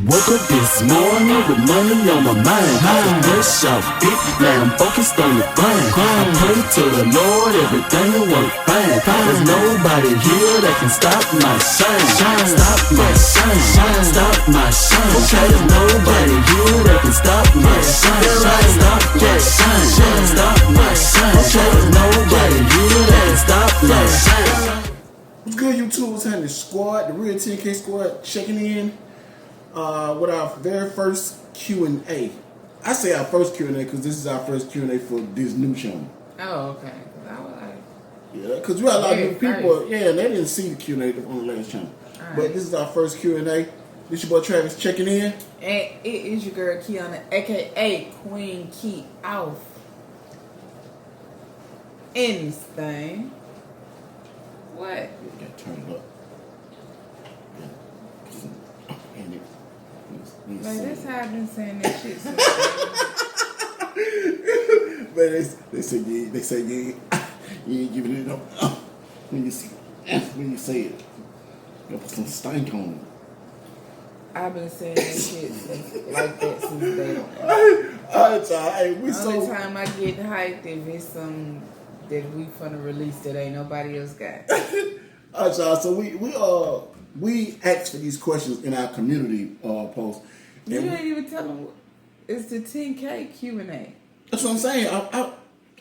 Woke up this morning with money on my mind. Fresh off it, now I'm focused on the grind. I pray to the Lord, everything will work fine. There's nobody here that can stop my shine. Stop my shine, stop my shine. There's nobody here that can stop my shine. Stop my shine, stop my shine. There's nobody here that can stop my shine. What's good, YouTube? It's the squad, the real 10K squad, checking in with our very first Q&A. I say our first Q&A because this is our first Q&A for this new channel. Oh, okay. I was like, yeah, because we had a lot of new people. Yeah, and they didn't see the Q&A on the last channel. Right. But this is our first Q&A. This your boy Travis checking in. and it is your girl Kiana, aka Queen Key Off. In this thing. What? You gotta turn it up. Like, that's how I've been saying that shit since. But they say you ain't giving it up when you say it. You gotta put some stank on it. I've been saying that shit like that since day one. The only time I get hyped if it's some that we finna release that ain't nobody else got. Alright, y'all. So we asked for these questions in our community post. You didn't even tell them it's the 10K Q&A. That's what I'm saying. I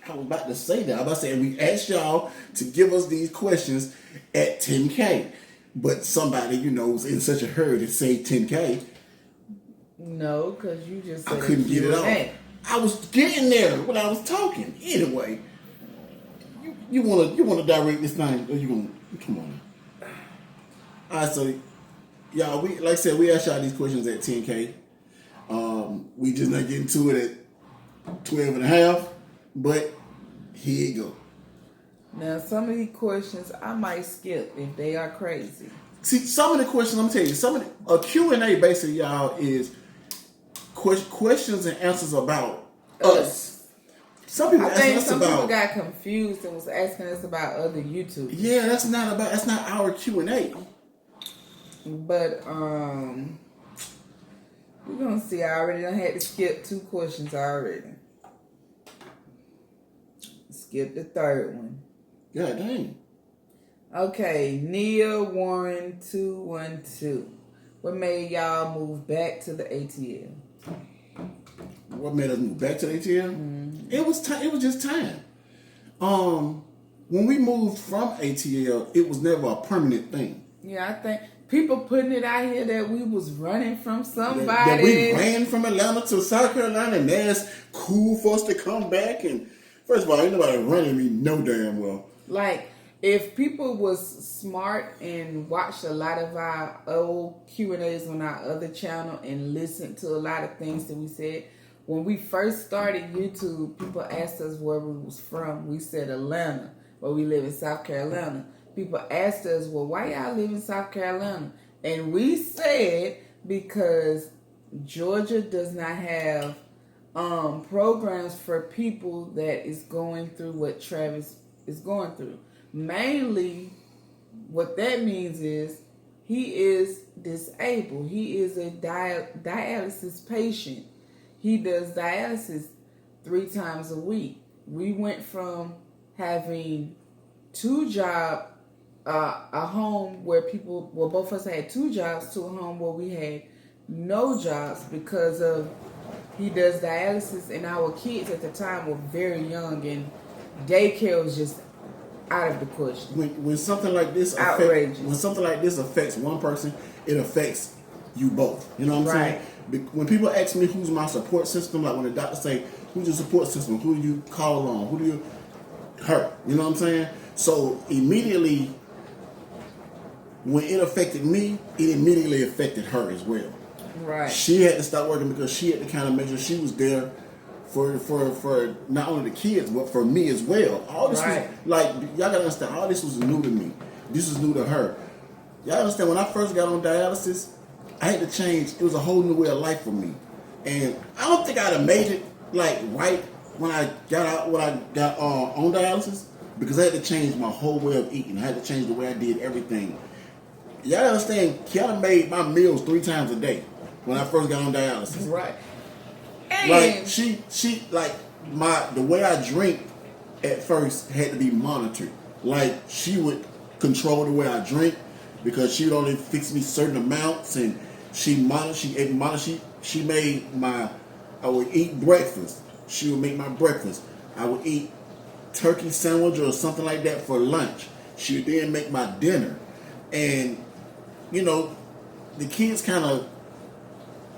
was about to say that. I was about to say we asked y'all to give us these questions at 10K, but somebody was in such a hurry to say 10K. No, because you just said I couldn't get it off. I was getting there when I was talking. Anyway, you wanna direct this thing, or you gonna come on? Alright, so y'all, like I said, we asked y'all these questions at 10K. We just not getting to it at 12 and a half, but here you go. Now, some of these questions I might skip if they are crazy. See, some of the questions, I'm telling you, a Q&A basically, y'all, is questions and answers about us. Some people people got confused and was asking us about other YouTubers. Yeah, that's not our Q&A. But we're gonna see. I already done had to skip 2 questions already. Skip the third one. Yeah, dang. Okay, Nia Warren 212. What made y'all move back to the ATL? What made us move back to the ATL? Mm-hmm. It was just time. When we moved from ATL, it was never a permanent thing. Yeah, I think people putting it out here that we was running from somebody. That we ran from Atlanta to South Carolina, and that's cool for us to come back. And first of all, ain't nobody running me no damn well. Like, if people was smart and watched a lot of our old Q&As on our other channel and listened to a lot of things that we said, when we first started YouTube, people asked us where we was from. We said Atlanta, but we live in South Carolina. People asked us, well, why y'all live in South Carolina? And we said because Georgia does not have programs for people that is going through what Travis is going through. Mainly, what that means is he is disabled. He is a dialysis patient. He does dialysis 3 times a week. We went from having 2 jobs, a home where both of us had 2 jobs, to a home where we had no jobs because of he does dialysis, and our kids at the time were very young, and daycare was just out of the question. When something like this affects one person, it affects you both. You know what I'm saying? When people ask me who's my support system, like when the doctor say, who's your support system? Who do you call on? Who do you hurt? You know what I'm saying? So immediately, when it affected me, it immediately affected her as well. Right. She had to stop working because she had to kind of make sure she was there for not only the kids, but for me as well. All this was, like, y'all gotta understand, all this was new to me. This was new to her. Y'all understand, when I first got on dialysis, I had to change. It was a whole new way of life for me. And I don't think I'd have made it, like, right when I got on dialysis, because I had to change my whole way of eating. I had to change the way I did everything. Y'all understand, Kiana made my meals 3 times a day. when I first got on dialysis. Right. And Like she like the way I drink at first had to be monitored. Like she would control the way I drink because she would only fix me certain amounts, and she made my. I would eat breakfast. She would make my breakfast. I would eat turkey sandwich or something like that for lunch. She would then make my dinner, and you know, the kids kind of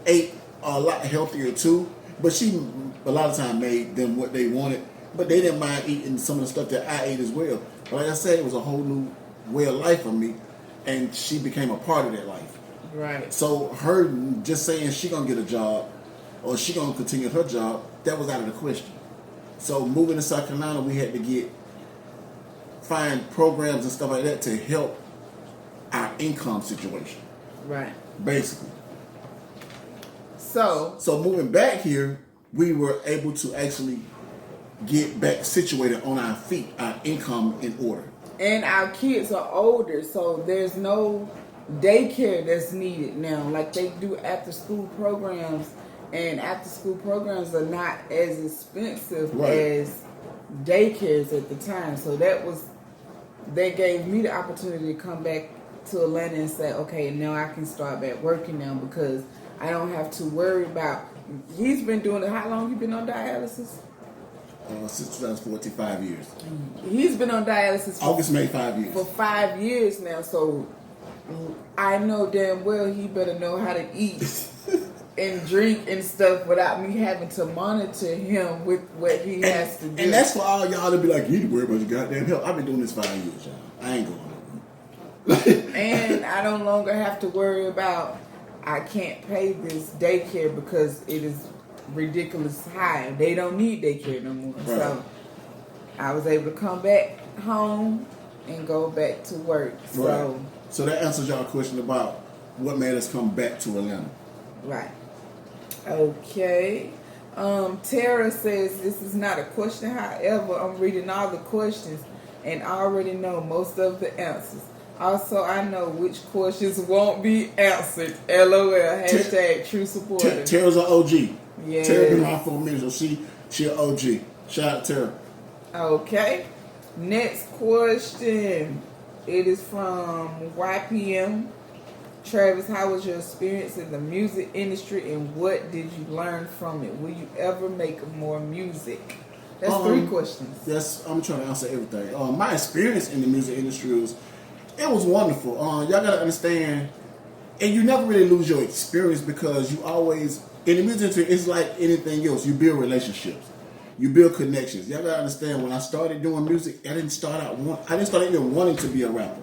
ate a lot healthier too. But she a lot of time made them what they wanted. But they didn't mind eating some of the stuff that I ate as well. But like I said, it was a whole new way of life for me, and she became a part of that life. right. So her just saying she gonna get a job or she gonna continue her job, that was out of the question. So moving to South Carolina, we had to find programs and stuff like that to help our income situation, Right. basically. So So moving back here, we were able to actually get back situated on our feet, our income in order. and our kids are older, so there's no daycare that's needed now. Like they do after school programs, and after school programs are not as expensive Right. as daycares at the time. So they gave me the opportunity to come back to Atlanta and say, okay, now I can start back working now because I don't have to worry about. He's been doing it. How long you been on dialysis? Since 2014, 5 years. He's been on dialysis August made 5 years. for 5 years now, so I know damn well he better know how to eat and drink and stuff without me having to monitor him with what he has to do. And that's for all y'all to be like, you need to worry about your goddamn health. I've been doing this 5 years, y'all. I ain't going nowhere. And I no longer have to worry about I can't pay this daycare because it is ridiculous high. They don't need daycare no more. Right. So I was able to come back home and go back to work. So Right. So that answers y'all question about what made us come back to Atlanta. right. Okay. Tara says this is not a question, however, I'm reading all the questions and I already know most of the answers. Also, I know which questions won't be answered. LOL. Hashtag true supporter. Tara's an OG. Yes. Tara been around for a minute, so she an OG. Shout out to Tara. Okay. Next question. It is from YPM. Travis, how was your experience in the music industry and what did you learn from it? Will you ever make more music? That's 3 questions. Yes, I'm trying to answer everything. My experience in the music industry was wonderful. Y'all gotta understand, and you never really lose your experience because you always in the music industry. It's like anything else. You build relationships, you build connections. Y'all gotta understand. When I started doing music, I didn't start even wanting to be a rapper.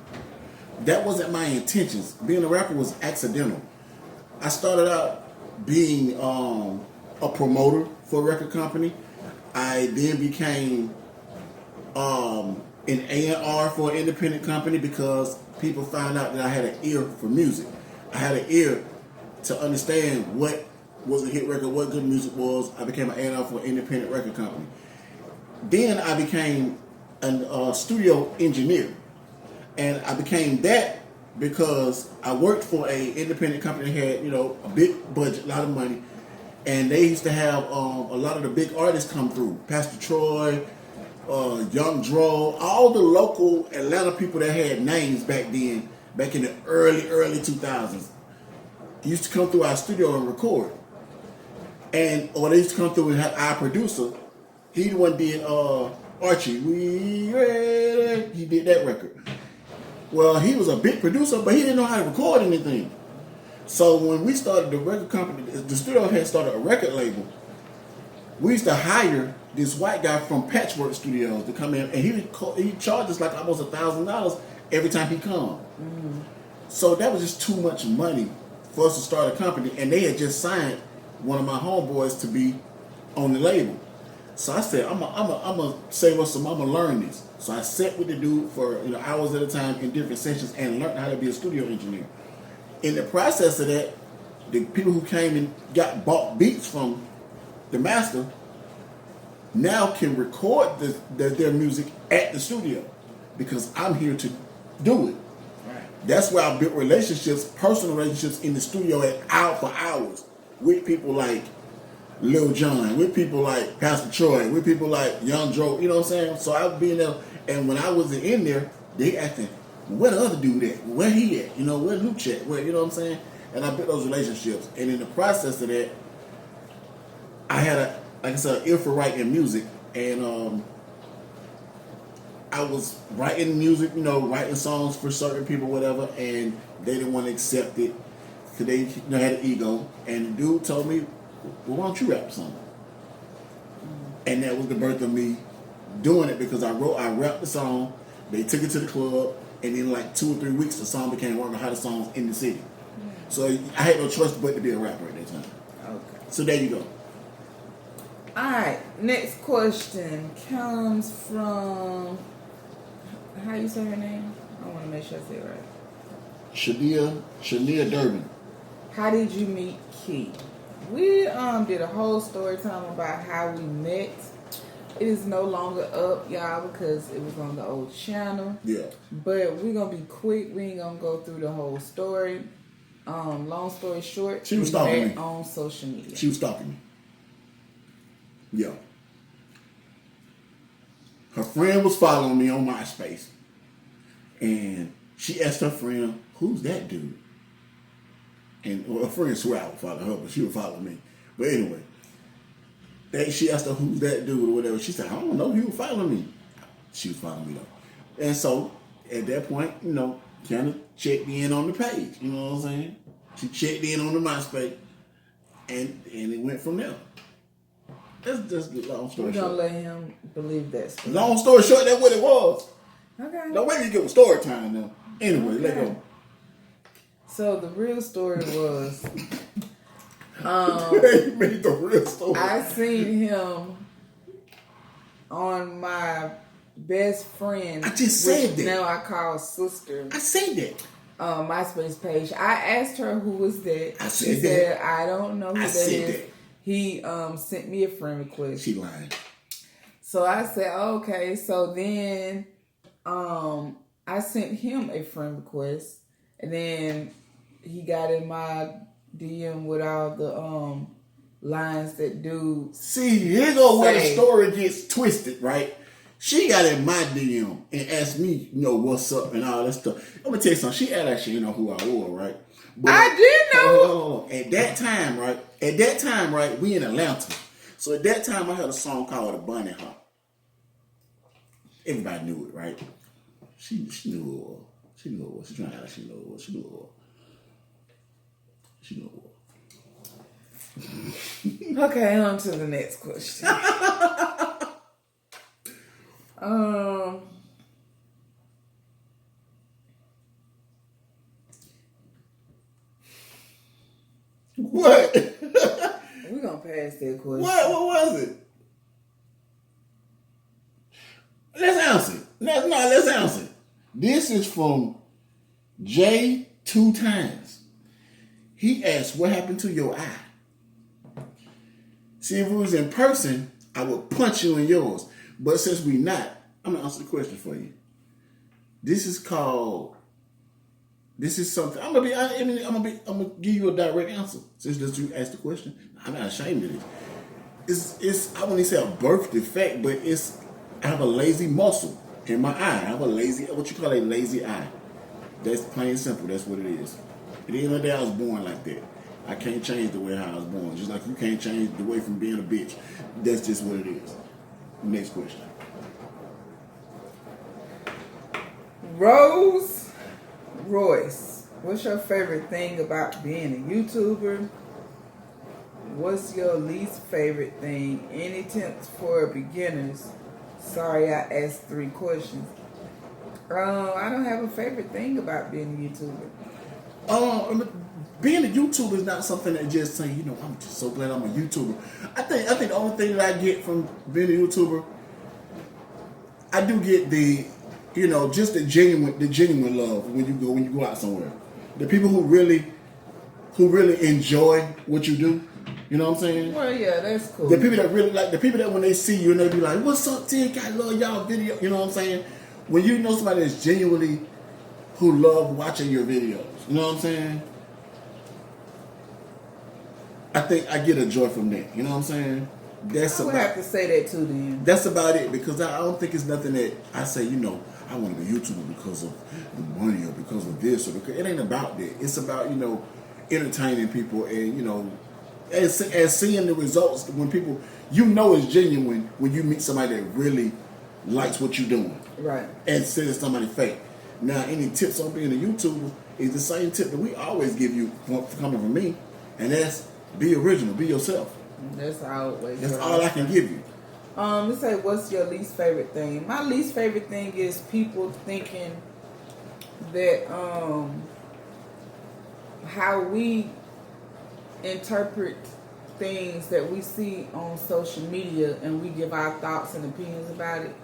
That wasn't my intentions. Being a rapper was accidental. I started out being a promoter for a record company. I then became an A&R for an independent company because people found out that I had an ear for music. I had an ear to understand what was a hit record, what good music was. I became an A&R for an independent record company. Then I became a studio engineer. And I became that because I worked for a independent company that had, a big budget, a lot of money. And they used to have a lot of the big artists come through. Pastor Troy, Young Dro, all the local Atlanta people that had names back then, back in the early 2000s. Used to come through our studio and record. Or they used to come through and have our producer. He the one did Archie. We ready. He did that record. Well, he was a big producer, but he didn't know how to record anything. So when we started the record company, the studio had started a record label. We used to hire this white guy from Patchwork Studios to come in, and he charged us like almost $1,000 every time he come. Mm-hmm. So that was just too much money for us to start a company, and they had just signed one of my homeboys to be on the label. So I said, I'm gonna save us some. I'm gonna learn this. So I sat with the dude for hours at a time in different sessions and learned how to be a studio engineer. In the process of that, the people who came and bought beats from the master now can record their music at the studio because I'm here to do it. Right. That's where I built relationships, personal relationships in the studio for hours with people like Lil Jon, with people like Pastor Troy, with people like Young Joe, you know what I'm saying? So I would be in there, and when I was in there, they asking, where the other dude at? Where he at? You know, where Luch at? Where, you know what I'm saying? And I built those relationships. And in the process of that, I had like I said, an ear for writing music, and I was writing music, you know, writing songs for certain people, whatever, and they didn't want to accept it because they had an ego. And the dude told me, well, why don't you rap something? And that was the birth of me doing it, because I rapped the song, they took it to the club, and in like 2 or 3 weeks, the song became one of the hottest songs in the city. So I had no choice but to be a rapper at that time. Okay. So there you go. Alright, next question comes from, how you say her name? I want to make sure I say it right. Shania Durbin. How did you meet Key? We did a whole story time about how we met. It is no longer up, y'all, because it was on the old channel. Yeah. But we're going to be quick. We ain't going to go through the whole story. Long story short, She was stalking me on social media. She was stalking me. Yeah. Her friend was following me on MySpace. And she asked her friend, who's that dude? And her friend swear I would follow her, but she would follow me. But anyway, she asked her, who's that dude or whatever. She said, I don't know, he was following me. She was following me though. And so, at that point, you know, kind of checked in on the page. You know what I'm saying? She checked in on the MySpace. And it went from there. That's just a long story short. We're going to let him believe that story. Long story short, that's what it was. Okay. Now, wait till you get with story time now. Anyway, let go. So, the real story was... You made the real story. I seen him on my best friend. I just said that. Now I call sister. I said that. MySpace page. I asked her who was that. I She said said, that. I don't know who I that said is. that. He sent me a friend request. She lying. So I said, okay. So then I sent him a friend request. And then he got in my DM with all the lines that dudes. See, here go where the story gets twisted, right? She got in my DM and asked me, you know, what's up and all that stuff. I'm gonna tell you something. She actually, you know who I was, right? But I did know. At that time, right? We in Atlanta. So at that time, I had a song called "A Bunny Hop." Everybody knew it, right? She knew who it was. She knew who it was. She trying to act like she knew who it was. She knew who it was. She knew who it was. Okay, on to the next question. What? We're gonna pass that question. What was it? Let's answer it. Let's answer it. This is from J 2 times. He asked, what happened to your eye? See, if it was in person, I would punch you in yours. But since we not, I'm gonna answer the question for you. This is something. I'm gonna give you a direct answer. Since you asked the question, I'm not ashamed of this. It's I wouldn't say a birth defect, but I have a lazy muscle in my eye. I have what you call a lazy eye. That's plain and simple. That's what it is. At the end of the day, I was born like that. I can't change the way how I was born. Just like you can't change the way from being a bitch. That's just what it is. Next question. Rose Royce, what's your favorite thing about being a YouTuber? What's your least favorite thing? Any tips for beginners? Sorry, I asked 3 questions. I don't have a favorite thing about being a YouTuber. Being a YouTuber is not something that just saying, you know, I'm just so glad I'm a YouTuber. I think the only thing that I get from being a YouTuber, I do get just the genuine love when you go out somewhere. The people who really enjoy what you do. You know what I'm saying? Well, yeah, that's cool. The people that really like, the people that when they see you and they be like, "What's up, TNK? I love y'all video." You know what I'm saying? When you know somebody that's genuinely who love watching your videos. You know what I'm saying? I think I get a joy from that. You know what I'm saying? I would have to say that too then. That's about it, because I don't think it's nothing that I say, you know, I want to be a YouTuber because of the money or because of this or because it ain't about that. It's about, you know, entertaining people and, you know, as seeing the results when people, you know, it's genuine when you meet somebody that really likes what you're doing. Right. And says it's somebody fake. Now, any tips on being a YouTuber is the same tip that we always give you coming from me, and that's be original, be yourself. That's always. That's all I can give you. Let's say, what's your least favorite thing? My least favorite thing is people thinking that how we interpret things that we see on social media and we give our thoughts and opinions about it,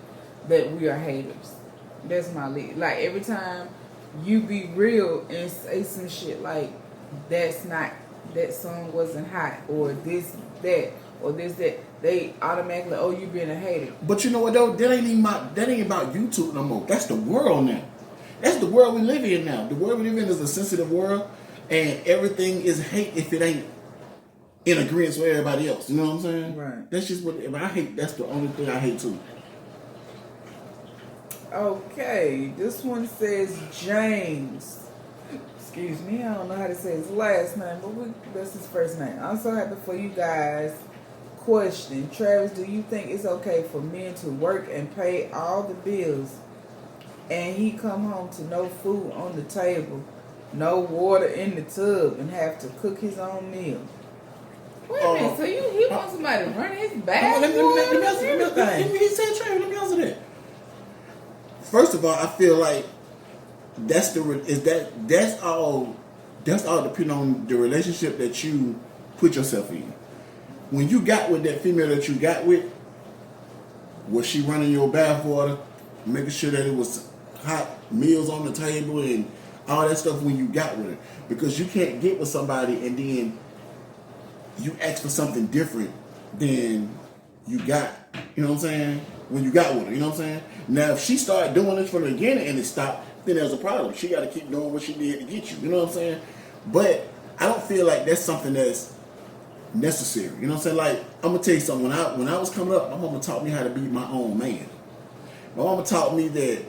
that we are haters. That's my least. Like, every time you be real and say some shit like, that's not, that song wasn't hot, or this, that, or this, that, they automatically, oh, you being a hater. But you know what though? That ain't about YouTube no more. That's the world now. That's the world we live in now. The world we live in is a sensitive world, and everything is hate if it ain't in agreement with everybody else. You know what I'm saying? Right. That's just what I hate. That's the only thing I hate too. Okay, this one says James. Excuse me, I don't know how to say his last name, but that's his first name. I'm so happy for you guys. Question, Travis, do you think it's okay for men to work and pay all the bills and he come home to no food on the table, no water in the tub, and have to cook his own meal? Wait a minute, so he wants somebody to run his bath? Let me say, Travis, let me answer that. First of all, I feel like that's all depending on the relationship that you put yourself in. When you got with that female that you got with, was she running your bath water, making sure that it was hot meals on the table and all that stuff when you got with her? Because you can't get with somebody and then you ask for something different than you got, you know what I'm saying, when you got with her, you know what I'm saying? Now, if she started doing this from the beginning and it stopped, then there's a problem. She got to keep doing what she did to get you, you know what I'm saying? But I don't feel like that's something that's necessary, you know what I'm saying? Like, I'm going to tell you something. When I was coming up, my mama taught me how to be my own man. My mama taught me that,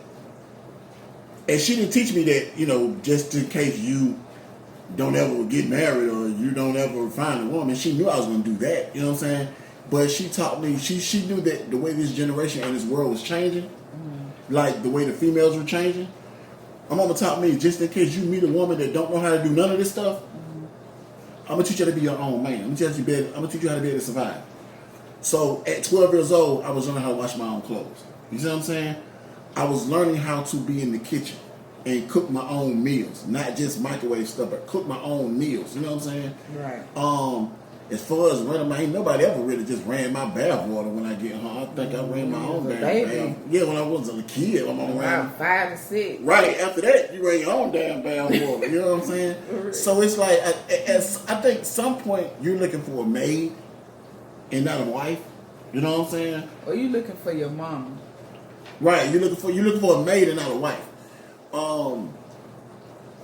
and she didn't teach me that, you know, just in case you don't ever get married or you don't ever find a woman. She knew I was going to do that, you know what I'm saying? But she taught me, she knew that the way this generation and this world was changing, like the way the females were changing, my mama taught me, just in case you meet a woman that don't know how to do none of this stuff, I'm going to teach you how to be your own man. I'm going to teach you how to be able to survive. So at 12 years old, I was learning how to wash my own clothes. You see what I'm saying? I was learning how to be in the kitchen and cook my own meals. Not just microwave stuff, but cook my own meals. You know what I'm saying? Right. As far as running ain't nobody ever really just ran my bath water when I get home. I think I ran my own damn bath. Yeah, when I was a kid, I'm on around 5 to 6. Right, after that, you ran your own damn bath water. You know what I'm saying? So it's like, I think some point you're looking for a maid and not a wife. You know what I'm saying? Or you looking for your mama. Right, you're looking for a maid and not a wife.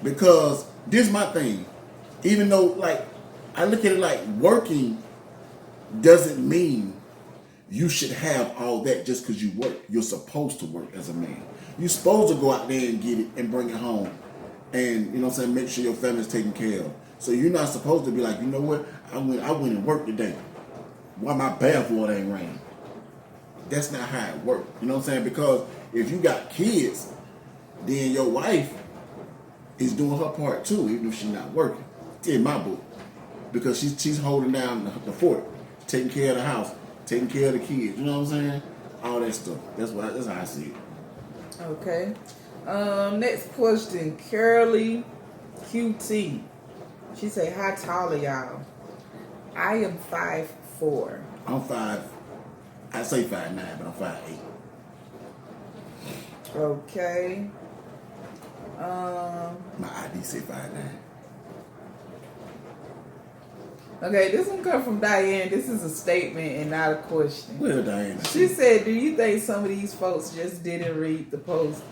Because this is my thing. Even though, like, I look at it like working doesn't mean you should have all that just because you work. You're supposed to work as a man. You're supposed to go out there and get it and bring it home. And, you know what I'm saying, make sure your family's taken care of. So you're not supposed to be like, you know what, I went and worked today. Why my bath water ain't raining? That's not how it works. You know what I'm saying? Because if you got kids, then your wife is doing her part too, even if she's not working. In my book. Because she's holding down the fort, taking care of the house, taking care of the kids. You know what I'm saying? All that stuff. That's how I see it. Okay. Next question, Curly QT. She say, how tall are y'all? I am 5'4". I'm 5. I say 5'9", but I'm 5'8". Okay. My ID say 5'9". Okay, this one comes from Diane. This is a statement and not a question. Well, Diane. She said, do you think some of these folks just didn't read the post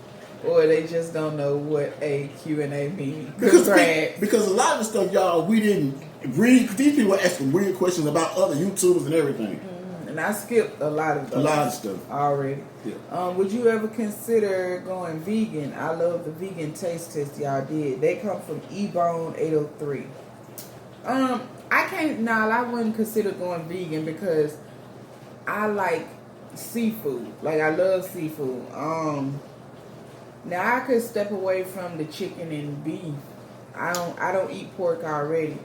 or they just don't know what a Q&A means. Because a lot of the stuff, y'all, we didn't read. These people were asking weird questions about other YouTubers and everything. And I skipped a lot of those. A lot of stuff already. Yeah. Would you ever consider going vegan? I love the vegan taste test y'all did. They come from Ebone 803. I can't. Now I wouldn't consider going vegan because I like seafood. Like I love seafood. Now I could step away from the chicken and beef. I don't eat pork already.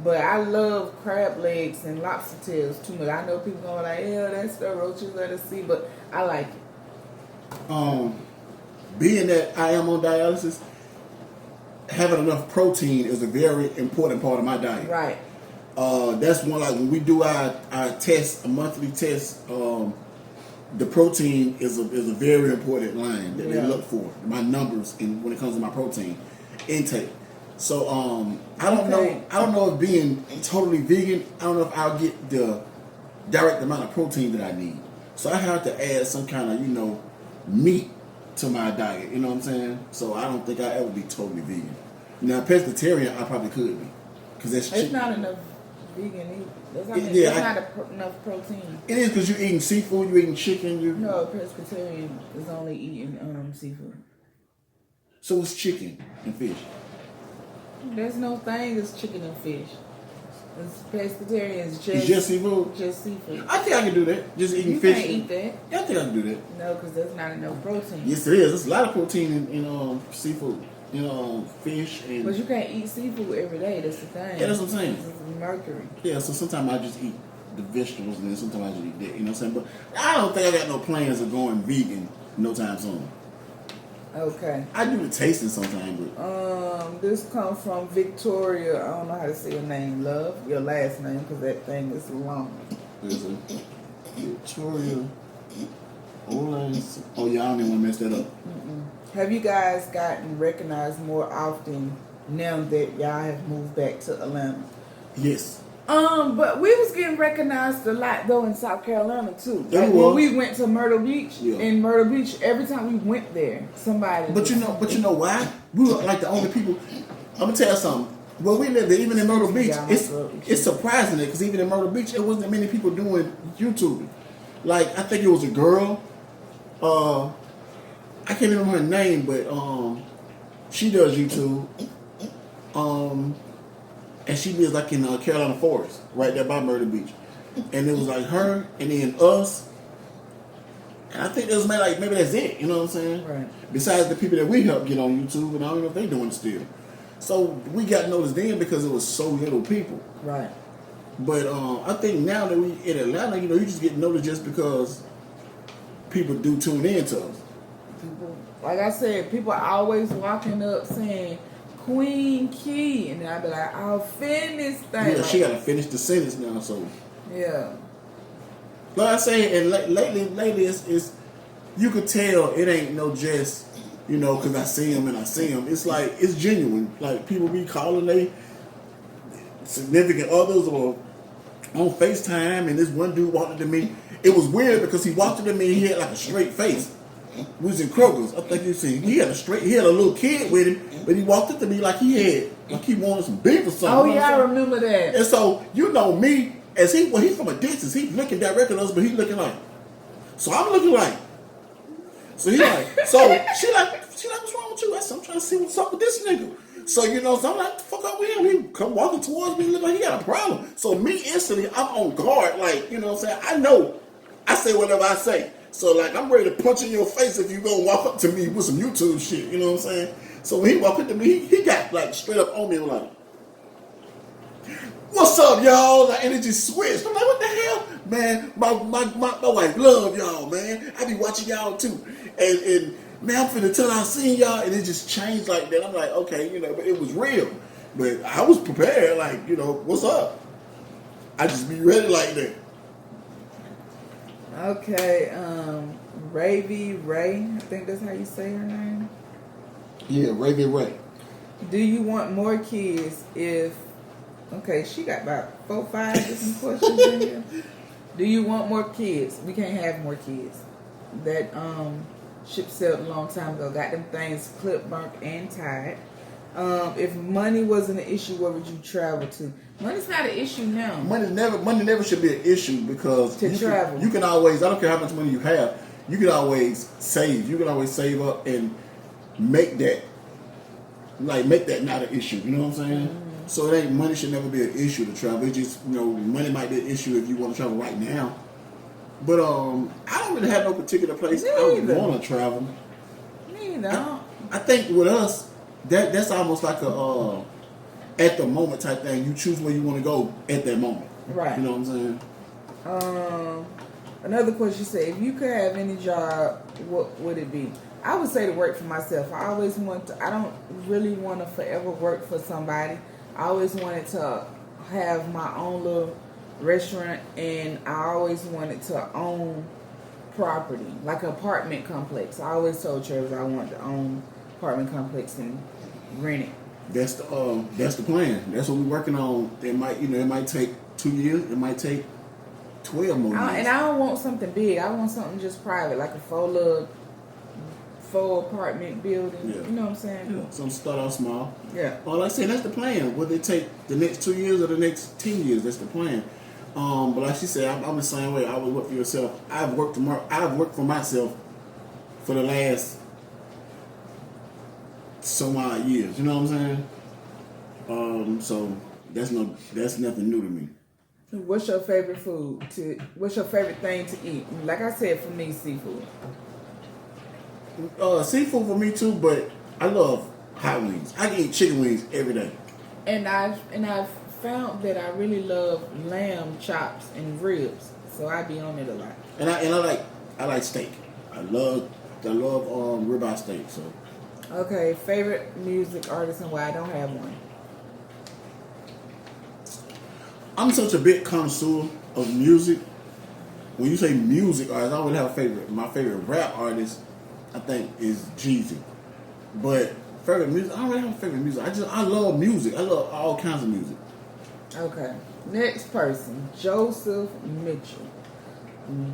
But I love crab legs and lobster tails too much. I know people going like, yeah, that's the roaches of the sea, but I like it. Being that I am on dialysis, having enough protein is a very important part of my diet. Right. That's one, like when we do our test, a monthly test, the protein is a very important line that they look for. My numbers when it comes to my protein intake. So I don't know if being totally vegan, I don't know if I'll get the direct amount of protein that I need. So I have to add some kind of, meat to my diet. You know what I'm saying? So I don't think I ever be totally vegan. Now pescatarian, I probably could be, because that's it's chicken. not enough vegan. That's not enough protein. It is because you're eating seafood, you're eating chicken. No, pescatarian is only eating seafood. So it's chicken and fish. There's no thing as chicken and fish. It's pescatarian is just seafood. Just seafood. I think I can do that. Just eating fish. You can't eat that. Yeah, I think I can do that. No, because there's not enough protein. Yes, there is. There's a lot of protein in seafood. Fish and. But you can't eat seafood every day. That's the thing. Yeah, that's what I'm saying. It's mercury. Yeah, so sometimes I just eat the vegetables and then sometimes I just eat that. You know what I'm saying? But I don't think I got no plans of going vegan no time soon. Okay. I do the tasting sometimes, but this comes from Victoria. I don't know how to say your name, love. Your last name, because that thing is long. There's a Victoria. Oh yeah, I don't even want to mess that up. Have you guys gotten recognized more often now that y'all have moved back to Atlanta? Yes. But we was getting recognized a lot though in South Carolina too. Yeah, like when we went to Myrtle Beach, in Myrtle Beach, every time we went there, somebody. But you know why? We were like the only people. I'm gonna tell you something. Where we lived, even in Myrtle Beach, it's surprising because even in Myrtle Beach, there wasn't many people doing YouTube. Like I think it was a girl. I can't remember her name, but she does YouTube. And she lives like in Carolina Forest, right there by Myrtle Beach. And it was like her and then us. And I think it was maybe that's it, you know what I'm saying? Right. Besides the people that we helped get on YouTube, and I don't know if they're doing it still. So we got noticed then because it was so little people. Right. But I think now that we in Atlanta, you just get noticed just because people do tune in to us. People, like I said, people are always walking up saying, Queen Key, and then I'd be like, I'll finish thing. Yeah, like, she got to finish the sentence now, so. Yeah. Like I say, and lately it's you could tell it ain't no just, because I see him. It's like, it's genuine. Like, people be calling they significant others or on FaceTime, and this one dude walked up to me. It was weird because he walked up to me and he had like a straight face. We was in Kroger's. I think you see. He had a little kid with him, but he walked up to me like he wanted some beef or something. Oh yeah, I remember that. And so me, as he's from a distance, he's looking directly at us, but he's looking like. So I'm looking like. So he like. So she like, what's wrong with you? I said, I'm trying to see what's up with this nigga. So so I'm like, what the fuck up with him? He come walking towards me, look like he got a problem. So me instantly, I'm on guard, like what I'm saying. I know, I say whatever I say. So, like, I'm ready to punch in your face if you gonna walk up to me with some YouTube shit, you know what I'm saying? So, when he walked up to me, he got, like, straight up on me and like, what's up, y'all? Like, and it just switched. I'm like, what the hell? Man, my wife love y'all, man. I be watching y'all, too. And man, I'm finna tell I seen y'all, and it just changed like that. I'm like, okay, but it was real. But I was prepared, like, what's up? I just be ready like that. Okay, Ravy Ray, I think that's how you say her name. Yeah, Ravy Ray. Do you want more kids okay, she got about 4-5 different questions in here. Do you want more kids? We can't have more kids. That Ship sailed a long time ago. Got them things clipped, burnt, and tied. If money wasn't an issue, where would you travel to? Money's not an issue now. Money never should be an issue because travel. You can always. I don't care how much money you have. You can always save. You can always save up and make that not an issue. You know what I'm saying? Mm-hmm. So it ain't money should never be an issue to travel. It's just money might be an issue if you want to travel right now. But I don't really have no particular place I would want to travel. Me either. I think with us, that's almost like a at the moment type thing. You choose where you want to go at that moment. Right. You know what I'm saying? Another question said, if you could have any job, what would it be? I would say to work for myself. I don't really want to forever work for somebody. I always wanted to have my own little restaurant, and I always wanted to own property, like an apartment complex. I always told Travis I wanted to own apartment complex and rent it. That's the plan. That's what we're working on. It might take 2 years. It might take 12 more years. And I don't want something big. I want something just private, like a full apartment building. Yeah. You know what I'm saying? Yeah. So start out small. Yeah. Well, like I said, that's the plan. Whether it take the next 2 years or the next 10 years, that's the plan. But like she said, I'm the same way. I always work for yourself. I've worked for myself for the last so odd years. You know what I'm saying? So that's nothing new to me. What's your favorite food? What's your favorite thing to eat? Like I said, for me, seafood. Seafood for me too, but I love hot wings. I can eat chicken wings every day. And I've found that I really love lamb chops and ribs, so I be on it a lot. And I like steak. I love ribeye steak. So. Okay, favorite music artist and why? I don't have one. I'm such a big connoisseur of music. When you say music artist, I always have a favorite. My favorite rap artist, I think, is Jeezy. But favorite music, I don't really have a favorite music. I love music. I love all kinds of music. Okay. Next person, Joseph Mitchell.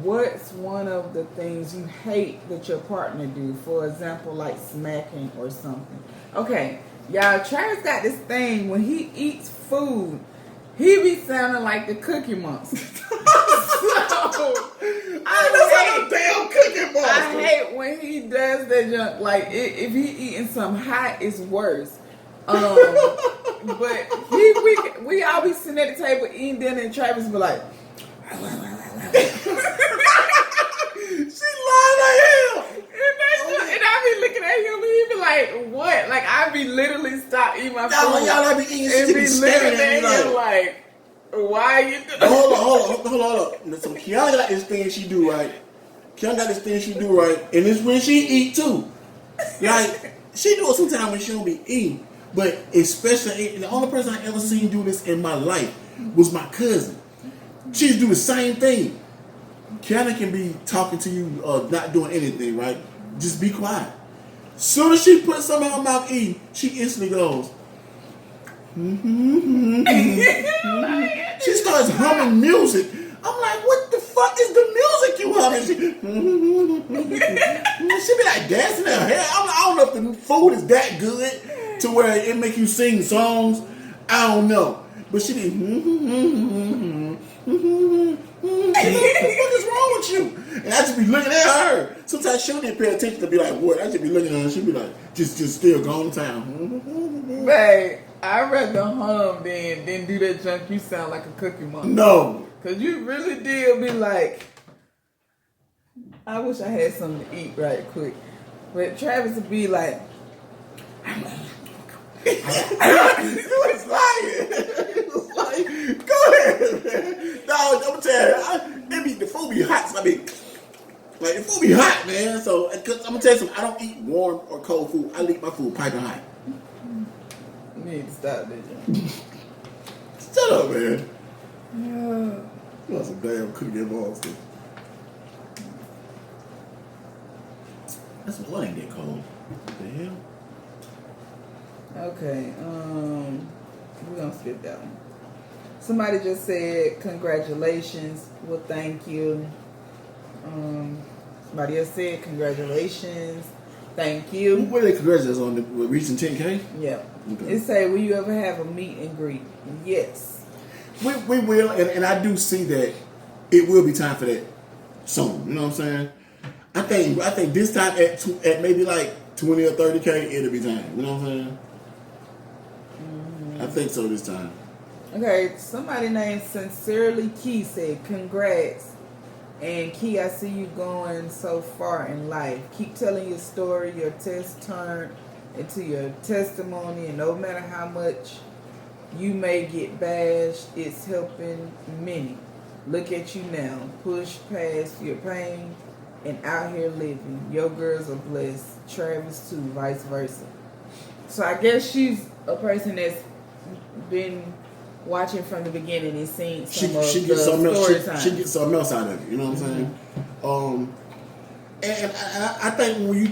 What's one of the things you hate that your partner do? For example, like smacking or something. Okay, y'all, Travis got this thing when he eats food, he be sounding like the Cookie Monster. I hate when he does that junk. Like if he eating something hot, it's worse. But we all be sitting at the table eating dinner, and Travis be like, She lying like hell. And I be looking at him, and he be like, "What?" Like I be literally stop eating my food. Y'all be eating shit, be looking at him like, "Why you doing?" Hold on. So Kiana got this thing she do right. And it's when she eat too. Like she do it sometimes when she don't be eating. But especially the only person I ever seen do this in my life was my cousin. She do the same thing. Kiana can be talking to you, not doing anything, right? Just be quiet. Soon as she puts something in her mouth eating, she instantly goes. She starts humming music. I'm like, what the fuck is the music you humming? She be like dancing her hair. I don't know if the food is that good to where it make you sing songs. I don't know. But she be what the fuck is wrong with you? And I just be looking at her. Sometimes she don't even pay attention to be like, what? I just be looking at her. She be like, just still going to town. Babe, I'd rather hum than do that junk. You sound like a Cookie Monster. No. Because you really did be like, I wish I had something to eat right quick. But Travis would be like, You was lying. Go ahead, man. No, I'm telling you, the food be hot. So the food be hot, man. So, cause I'm gonna tell you something. I don't eat warm or cold food. I eat my food piping hot. You need to stop that. Shut up, man. Yeah. You want some damn cookie monster. That's what ain't that cold. What the hell? Okay, we're gonna skip that one. Somebody just said congratulations. Well, thank you. Somebody else said congratulations, thank you. What are they congratulations on reaching 10K? Yeah. Okay. It say, will you ever have a meet and greet? Yes. We will, and I do see that it will be time for that soon. You know what I'm saying? I think this time at maybe like 20 or 30K, it'll be time. You know what I'm saying? I think so this time. Okay, somebody named Sincerely Key said, congrats. And Key, I see you going so far in life. Keep telling your story. Your test turned into your testimony. And no matter how much you may get bashed, it's helping many. Look at you now. Push past your pain and out here living. Your girls are blessed. Travis too, vice versa. So I guess she's a person that's been watching from the beginning and seeing some of the story time. She gets something else out of it. You know what I'm saying? And I think when you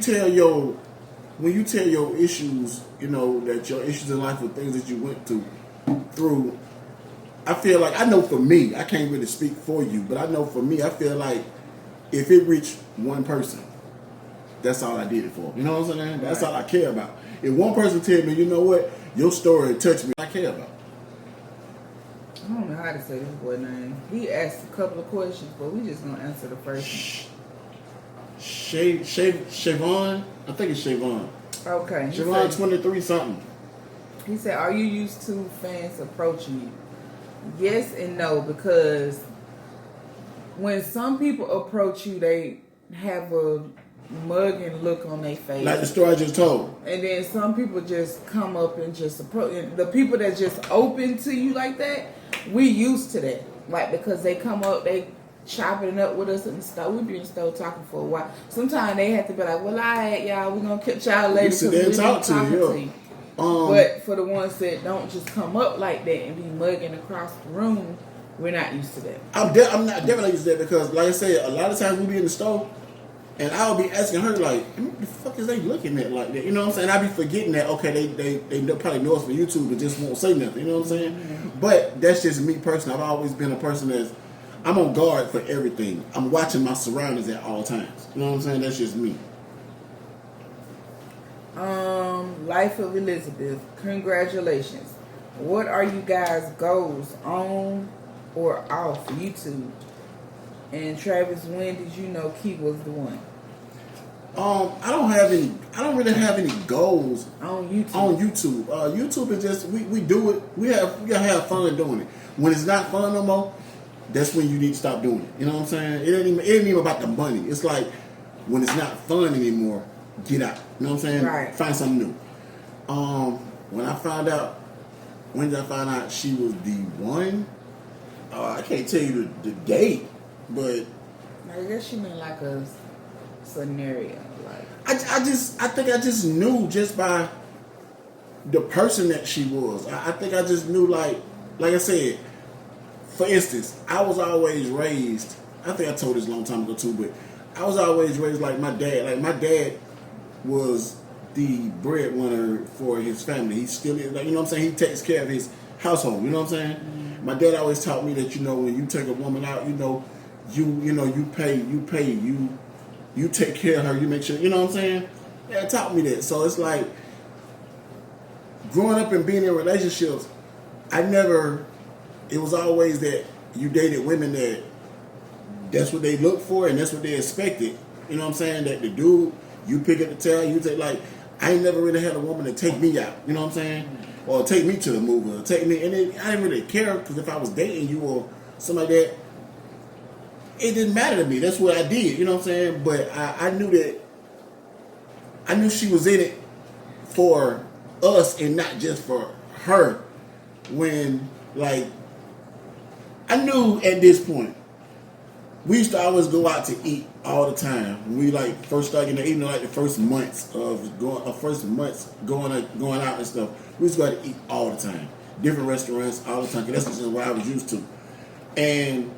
tell your issues, you know, that your issues in life are things that you went through. I feel like, I know for me, I can't really speak for you, but I know for me, I feel like if it reached one person, that's all I did it for. You know what I'm saying? That's all I care about. If one person tell me, you know what, your story touched me, I care about. I don't know how to say this boy's name. He asked a couple of questions, but we just gonna answer the first one. Shavon? I think it's Shavon. Okay. Shavon 23 something. He said, are you used to fans approaching you? Yes and no, because when some people approach you, they have a mugging look on their face. Like the story I just told. And then some people just come up and just approach. And the people that just open to you like that, we used to that. Like, because they come up, they chopping it up with us in the store. We be in the store talking for a while. Sometimes they have to be like, well, all right, y'all, we're going to catch y'all later. Sit there and talk to you. But for the ones that don't just come up like that and be mugging across the room, we're not used to that. I'm not definitely used to that because, like I said, a lot of times we be in the store and I'll be asking her, like, what the fuck is they looking at like that? You know what I'm saying? I be forgetting that, okay, they probably know us from YouTube but just won't say nothing. You know what I'm saying? Mm-hmm. But that's just me personally. I've always been a person I'm on guard for everything. I'm watching my surroundings at all times. You know what I'm saying? That's just me. Life of Elizabeth, congratulations. What are you guys' goals on or off YouTube? And Travis, when did you know Key was the one? I don't really have any goals on YouTube. YouTube is just we do it. We gotta have fun doing it. When it's not fun no more, that's when you need to stop doing it. You know what I'm saying? It ain't even about the money. It's like when it's not fun anymore, get out. You know what I'm saying? Right. Find something new. When did I find out she was the one? I can't tell you the date, but I guess you mean like a scenario. Like I think I just knew just by the person that she was. I think I just knew, like I said, for instance, I was always raised, I think I told this a long time ago too, but I was always raised like my dad. Like my dad was the breadwinner for his family. He still is, like, you know what I'm saying? He takes care of his household, you know what I'm saying? Mm-hmm. My dad always taught me that, you know, when you take a woman out, you take care of her, you make sure, you know what I'm saying? Dad taught me that. So it's like growing up and being in relationships, it was always that you dated women that's what they looked for and that's what they expected. You know what I'm saying? That the dude, you pick up the tab, you take, like, I ain't never really had a woman to take me out. You know what I'm saying? Or take me to the movie, or take me, and I didn't really care because if I was dating you or something like that, it didn't matter to me. That's what I did. You know what I'm saying? But I knew she was in it for us and not just for her. When, like, I knew at this point, we used to always go out to eat all the time. When we like first started getting eating, like the first months going out and stuff. We used to go out to eat all the time, different restaurants all the time. Cause that's just what I was used to. And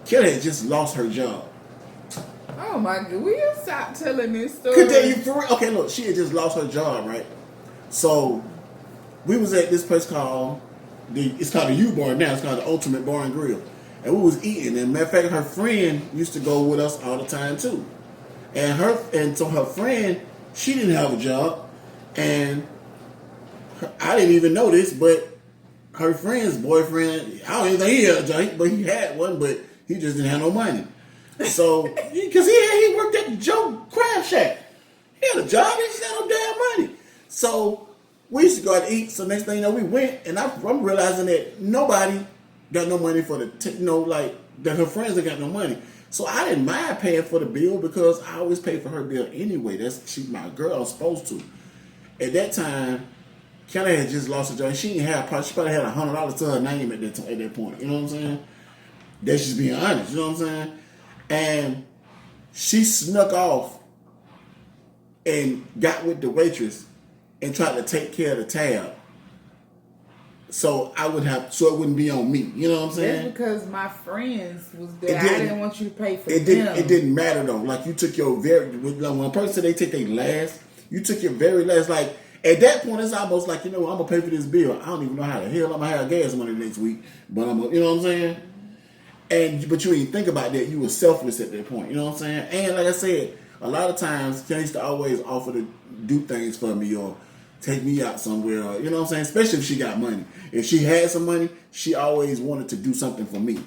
Kelly had just lost her job. Oh my God! Will you stop telling this story? Could tell you for real. Okay, look, she had just lost her job, right? So we was at this place called it's called the U-Bar now. It's called the Ultimate Bar and Grill. And we was eating. And matter of fact, her friend used to go with us all the time too. And so her friend, she didn't have a job, and I didn't even know this, but her friend's boyfriend, I don't even think he had a job, but he had one, but he just didn't have no money. So, because he worked at the Joe Crab Shack. He had a job, he just had no damn money. So, we used to go out to eat. So, next thing you know, we went, and I'm realizing that nobody got no money for that her friends ain't got no money. So, I didn't mind paying for the bill because I always pay for her bill anyway. She's my girl, I'm supposed to. At that time, Kelly had just lost her job. She probably had $100 to her name at that point. You know what I'm saying? That's just being honest. You know what I'm saying? And she snuck off and got with the waitress and tried to take care of the tab. So it wouldn't be on me. You know what I'm saying? That's because my friends was there. I didn't want you to pay for them. It didn't matter though. Like you took your when a person they take their last, you took your very last. Like at that point, it's almost like, I'm gonna pay for this bill. I don't even know how the hell I'm gonna have gas money next week, but you know what I'm saying? But you didn't think about that. You were selfless at that point. You know what I'm saying? And like I said, a lot of times, Ken used to always offer to do things for me or take me out somewhere. Or, you know what I'm saying? Especially if she got money. If she had some money, she always wanted to do something for me.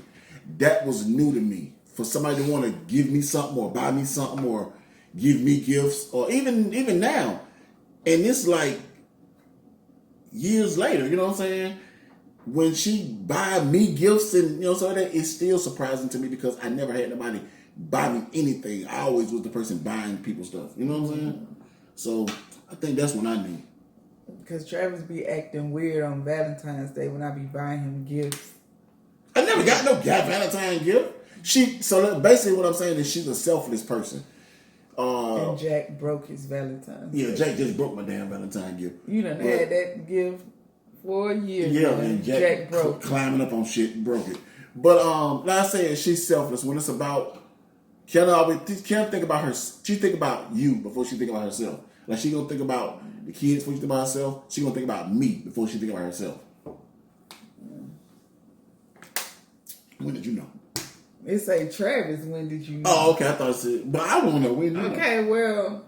That was new to me. For somebody to want to give me something or buy me something or give me gifts or even now. And it's like years later, you know what I'm saying? When she buy me gifts and so that it's still surprising to me because I never had nobody buy me anything. I always was the person buying people stuff. You know what I'm saying? So I think that's when I knew. Because Travis be acting weird on Valentine's Day when I be buying him gifts. I never got no Valentine gift. So basically what I'm saying is she's a selfless person. And Jack broke his Valentine's Yeah, gift. Jack just broke my damn Valentine gift. You done had that gift for a year. Yeah, and Jack broke climbing up on shit, broke it. But like I said, she's selfless. When it's about Kiana think about her. She think about you before she think about herself. Like she gonna think about the kids before she think about herself. She gonna think about me before she think about herself. When did you know? It say Travis. When did you know? Oh, okay. I thought it said, but I don't know when. Okay, well,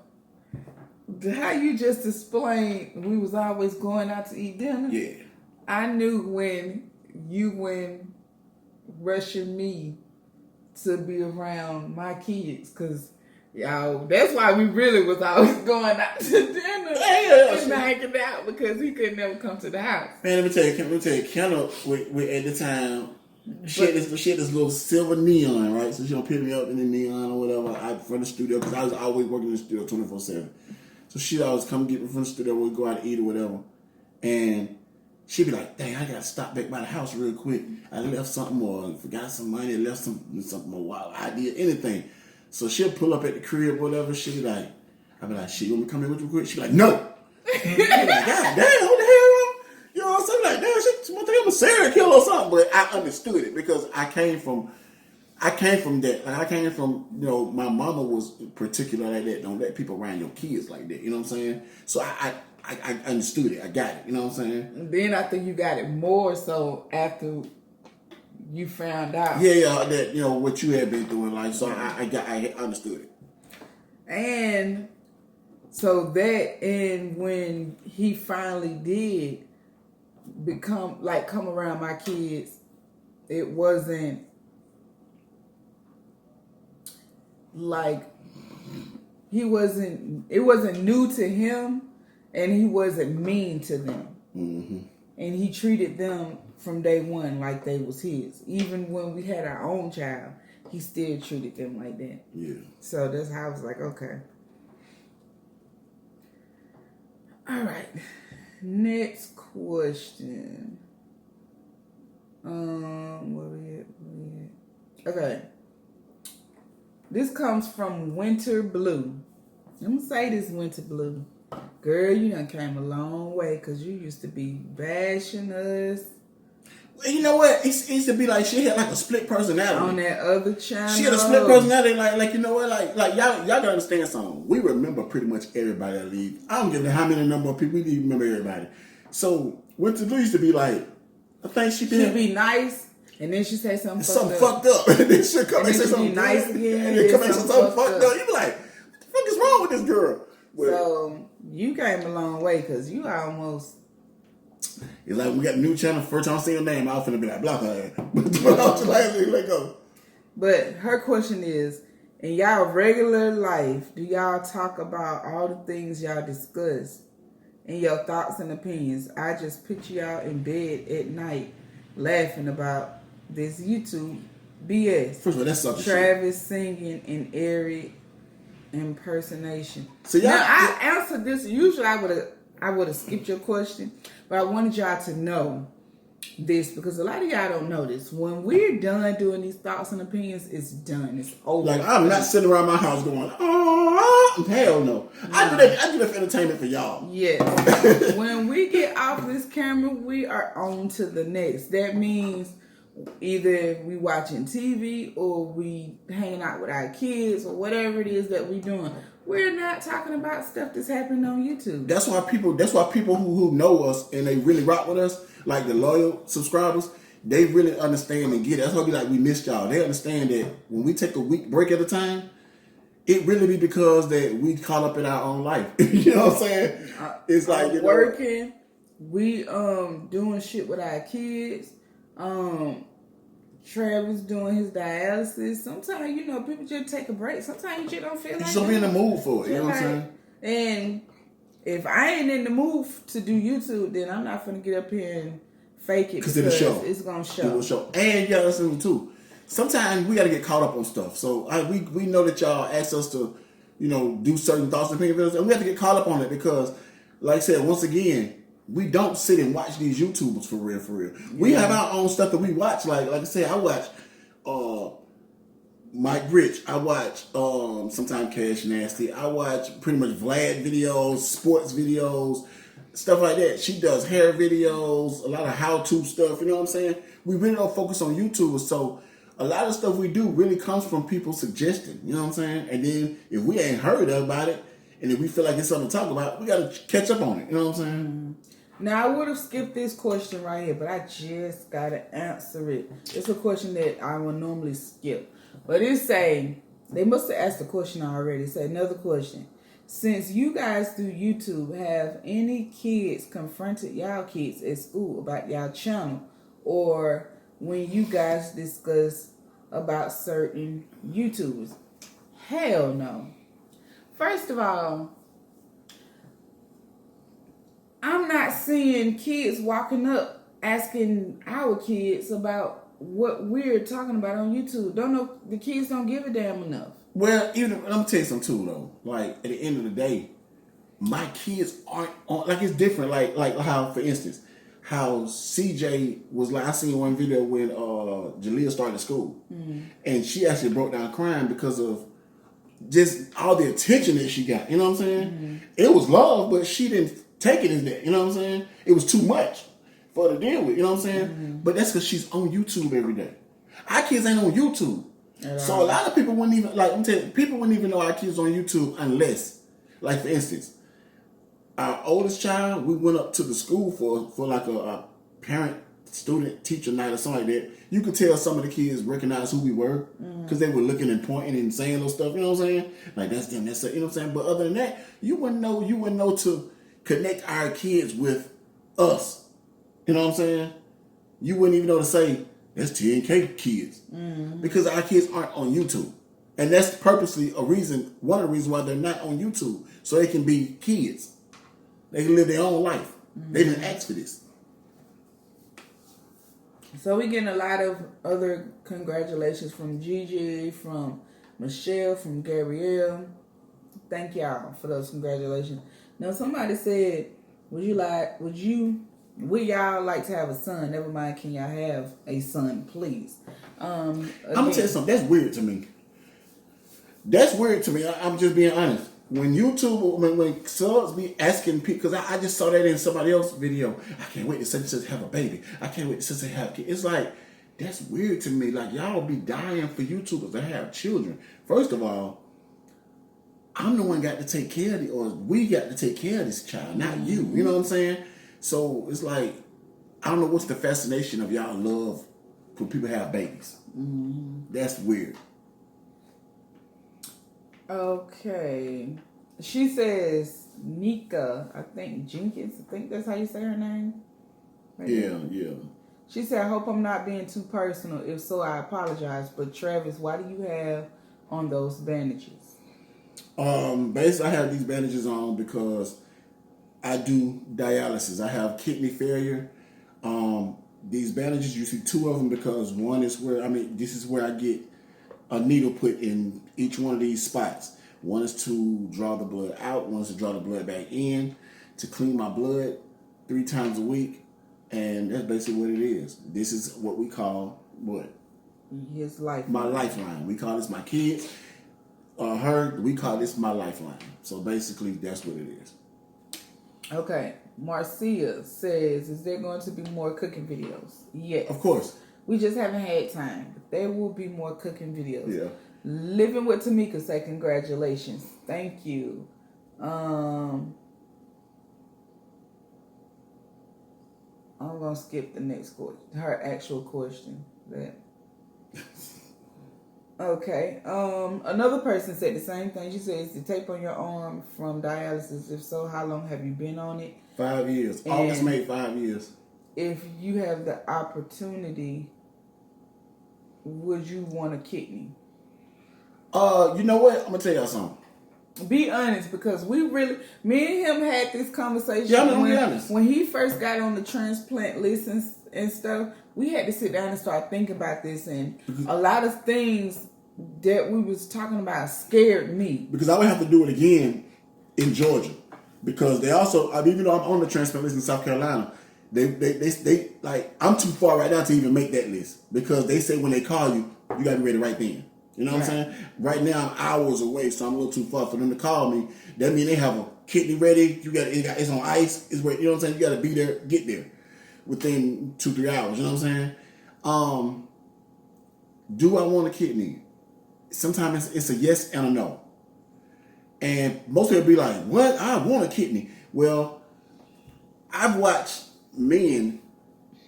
how you just explained we was always going out to eat dinner. Yeah. I knew when you went rushing me to be around my kids, cause that's why we really was always going out to dinner and hanging out because he could never come to the house. Man, let me tell you, Kendall, at the time, she had this little silver neon, right? So she don't pick me up in the neon or whatever from the studio because I was always working in the studio 24/7. So she'd always come get me from the studio. We'd go out to eat or whatever, and she'd be like, "Dang, I gotta stop back by the house real quick. I left something or forgot some money, left something a wild idea, anything." So she'll pull up at the crib or whatever. She'll be like, I'll be like, "She want me to come in with you quick?" She'll be like, "No." I'm like, "God damn, what the hell?" You know what I'm saying? Like, damn, she want to think I'm a serial killer or something. But I understood it because I came from that. Like I came from, my mama was particular like that. Don't let people around your kids like that. You know what I'm saying? So I understood it. I got it. You know what I'm saying? And then I think you got it more so after you found out. Yeah, that what you had been through in life. So I understood it. And so and when he finally did come around my kids, it wasn't like it wasn't new to him, and he wasn't mean to them. Mm-hmm. And he treated them from day one like they was his. Even when we had our own child, he still treated them like that. Yeah. So that's how I was like, okay. All right. Next question. Where we at? Okay. This comes from Winter Blue. I'm gonna say this, Winter Blue. Girl, you done came a long way because you used to be bashing us. Well, you know what? It used to be like she had like a split personality. On that other channel. She had a split personality. Like you know what? Like y'all gotta understand something. We remember pretty much everybody that leave. I don't give a how many number of people. We need to remember everybody. So Winter Blue used to be like, I think she'd be nice. And then she say something fucked up. And then she'll come and say something nice again. And then come and say something fucked up. You be like, with this girl. But so you came a long way because you almost. it's like we got a new channel. First time I see her name, I was finna be like, block her ass. But I was like, let go. But her question is, in y'all regular life, do y'all talk about all the things y'all discuss and your thoughts and opinions? I just picture y'all in bed at night laughing about this YouTube BS. First of all, that's something. Travis singing in airy impersonation. So y'all, now I answered this. Usually I would have skipped your question, but I wanted y'all to know this because a lot of y'all don't know this. When we're done doing these thoughts and opinions, it's done. It's over. Like I'm not sitting around my house going, oh hell no. I do that for entertainment for y'all. Yes. When we get off this camera, we are on to the next. That means either we watching TV or we hanging out with our kids or whatever it is that we doing. We're not talking about stuff that's happening on YouTube. That's why people who know us and they really rock with us, like the loyal subscribers, they really understand and get it. That's why we like we missed y'all. They understand that when we take a week break at a time, it really be because that we caught up in our own life. You know what I'm saying? It's like working, we doing shit with our kids. Travis doing his dialysis. Sometimes, people just take a break. Sometimes you just don't feel like you just be in the mood for it. You know what I'm saying? And if I ain't in the mood to do YouTube, then I'm not finna get up here and fake it because it'll show. It's gonna show. It will show. And you gotta listen too. Sometimes we gotta get caught up on stuff. So we know that y'all ask us to, do certain thoughts and opinions, and we have to get caught up on it because, like I said, once again, we don't sit and watch these YouTubers for real. Yeah. We have our own stuff that we watch. Like I said, I watch Mike Rich. I watch sometimes Cash Nasty. I watch pretty much Vlad videos, sports videos, stuff like that. She does hair videos, a lot of how-to stuff. You know what I'm saying? We really don't focus on YouTubers. So a lot of stuff we do really comes from people suggesting. You know what I'm saying? And then if we ain't heard about it, and if we feel like it's something to talk about, we got to catch up on it. You know what I'm saying? Mm-hmm. Now, I would have skipped this question right here, but I just got to answer it. It's a question that I would normally skip. But they must have asked the question already. It's another question. Since you guys do YouTube, have any kids confronted y'all kids at school about y'all channel? Or when you guys discuss about certain YouTubers? Hell no. First of all, I'm not seeing kids walking up asking our kids about what we're talking about on YouTube. The kids don't give a damn enough. Well, I'm gonna tell you something too though. Like at the end of the day, my kids aren't on. Like it's different. Like how, for instance, how CJ was like. I seen one video when Jalea started school, and she actually broke down crying because of just all the attention that she got. You know what I'm saying? Mm-hmm. It was love, but she didn't take it as that. You know what I'm saying? It was too much for her to deal with. You know what I'm saying? Mm-hmm. But that's because she's on YouTube every day. Our kids ain't on YouTube. So a lot of people wouldn't even, like I'm telling you, people wouldn't even know our kids on YouTube unless, like for instance, our oldest child, we went up to the school for like a parent student teacher night or something like that. You could tell some of the kids recognized who we were because they were looking and pointing and saying those stuff. You know what I'm saying? Like that's them. That's it. You know what I'm saying? But other than that, you wouldn't know to connect our kids with us. You know what I'm saying? You wouldn't even know to say that's TNK kids because our kids aren't on YouTube, and that's purposely one of the reasons why they're not on YouTube, so they can be kids. They can live their own life. They didn't ask for this. So we getting a lot of other congratulations from Gigi, from Michelle, from Gabrielle. Thank y'all for those congratulations. Now somebody said, would y'all like to have a son? Never mind, can y'all have a son, please? I'm gonna tell you something. That's weird to me. I'm just being honest. When YouTube, when subs be asking people, because I just saw that in somebody else's video. I can't wait to say have a baby. I can't wait to say have a kid. It's like, that's weird to me. Like, y'all be dying for YouTubers to have children. First of all, I'm the one got to take care of we got to take care of this child, not you. You know what I'm saying? So it's like, I don't know what's the fascination of y'all love when people have babies. That's weird. Okay. She says Nika, I think Jenkins, I think that's how you say her name. Right Yeah, there. yeah. She said, I hope I'm not being too personal. If so, I apologize. But Travis, why do you have on those bandages? Basically, I have these bandages on because I do dialysis. I have kidney failure. These bandages, you see two of them because one is where, this is where I get a needle put in each one of these spots. One is to draw the blood out. One is to draw the blood back in, to clean my blood 3 times a week. And that's basically what it is. This is what we call what? His lifeline. My lifeline. We call this my kids. Her, we call this my lifeline. So basically, that's what it is. Okay. Marcia says, is there going to be more cooking videos? Yes. Of course. We just haven't had time. But there will be more cooking videos. Yeah. Living with Tamika said, congratulations. Thank you. I'm going to skip the next question. Her actual question. Okay. Another person said the same thing. She said, is the tape on your arm from dialysis? If so, how long have you been on it? 5 years. And August made 5 years. If you have the opportunity, would you want a kidney? You know what? I'm going to tell y'all something. Be honest, because me and him had this conversation. Yeah, I'm going to be honest. When he first got on the transplant list and stuff, we had to sit down and start thinking about this, and a lot of things that we was talking about scared me. Because I would have to do it again in Georgia. Because they also, even though I'm on the transplant list in South Carolina, they like, I'm too far right now to even make that list. Because they say when they call you, you got to be ready right then. You know what I'm saying? Right now, I'm hours away, so I'm a little too far for them to call me. That means they have a kidney ready. It's on ice. It's ready. You know what I'm saying? You got to be there, get there within 2-3 hours. You know what I'm saying? Do I want a kidney? Sometimes it's a yes and a no. And most people be like, what? I want a kidney. Well, I've watched men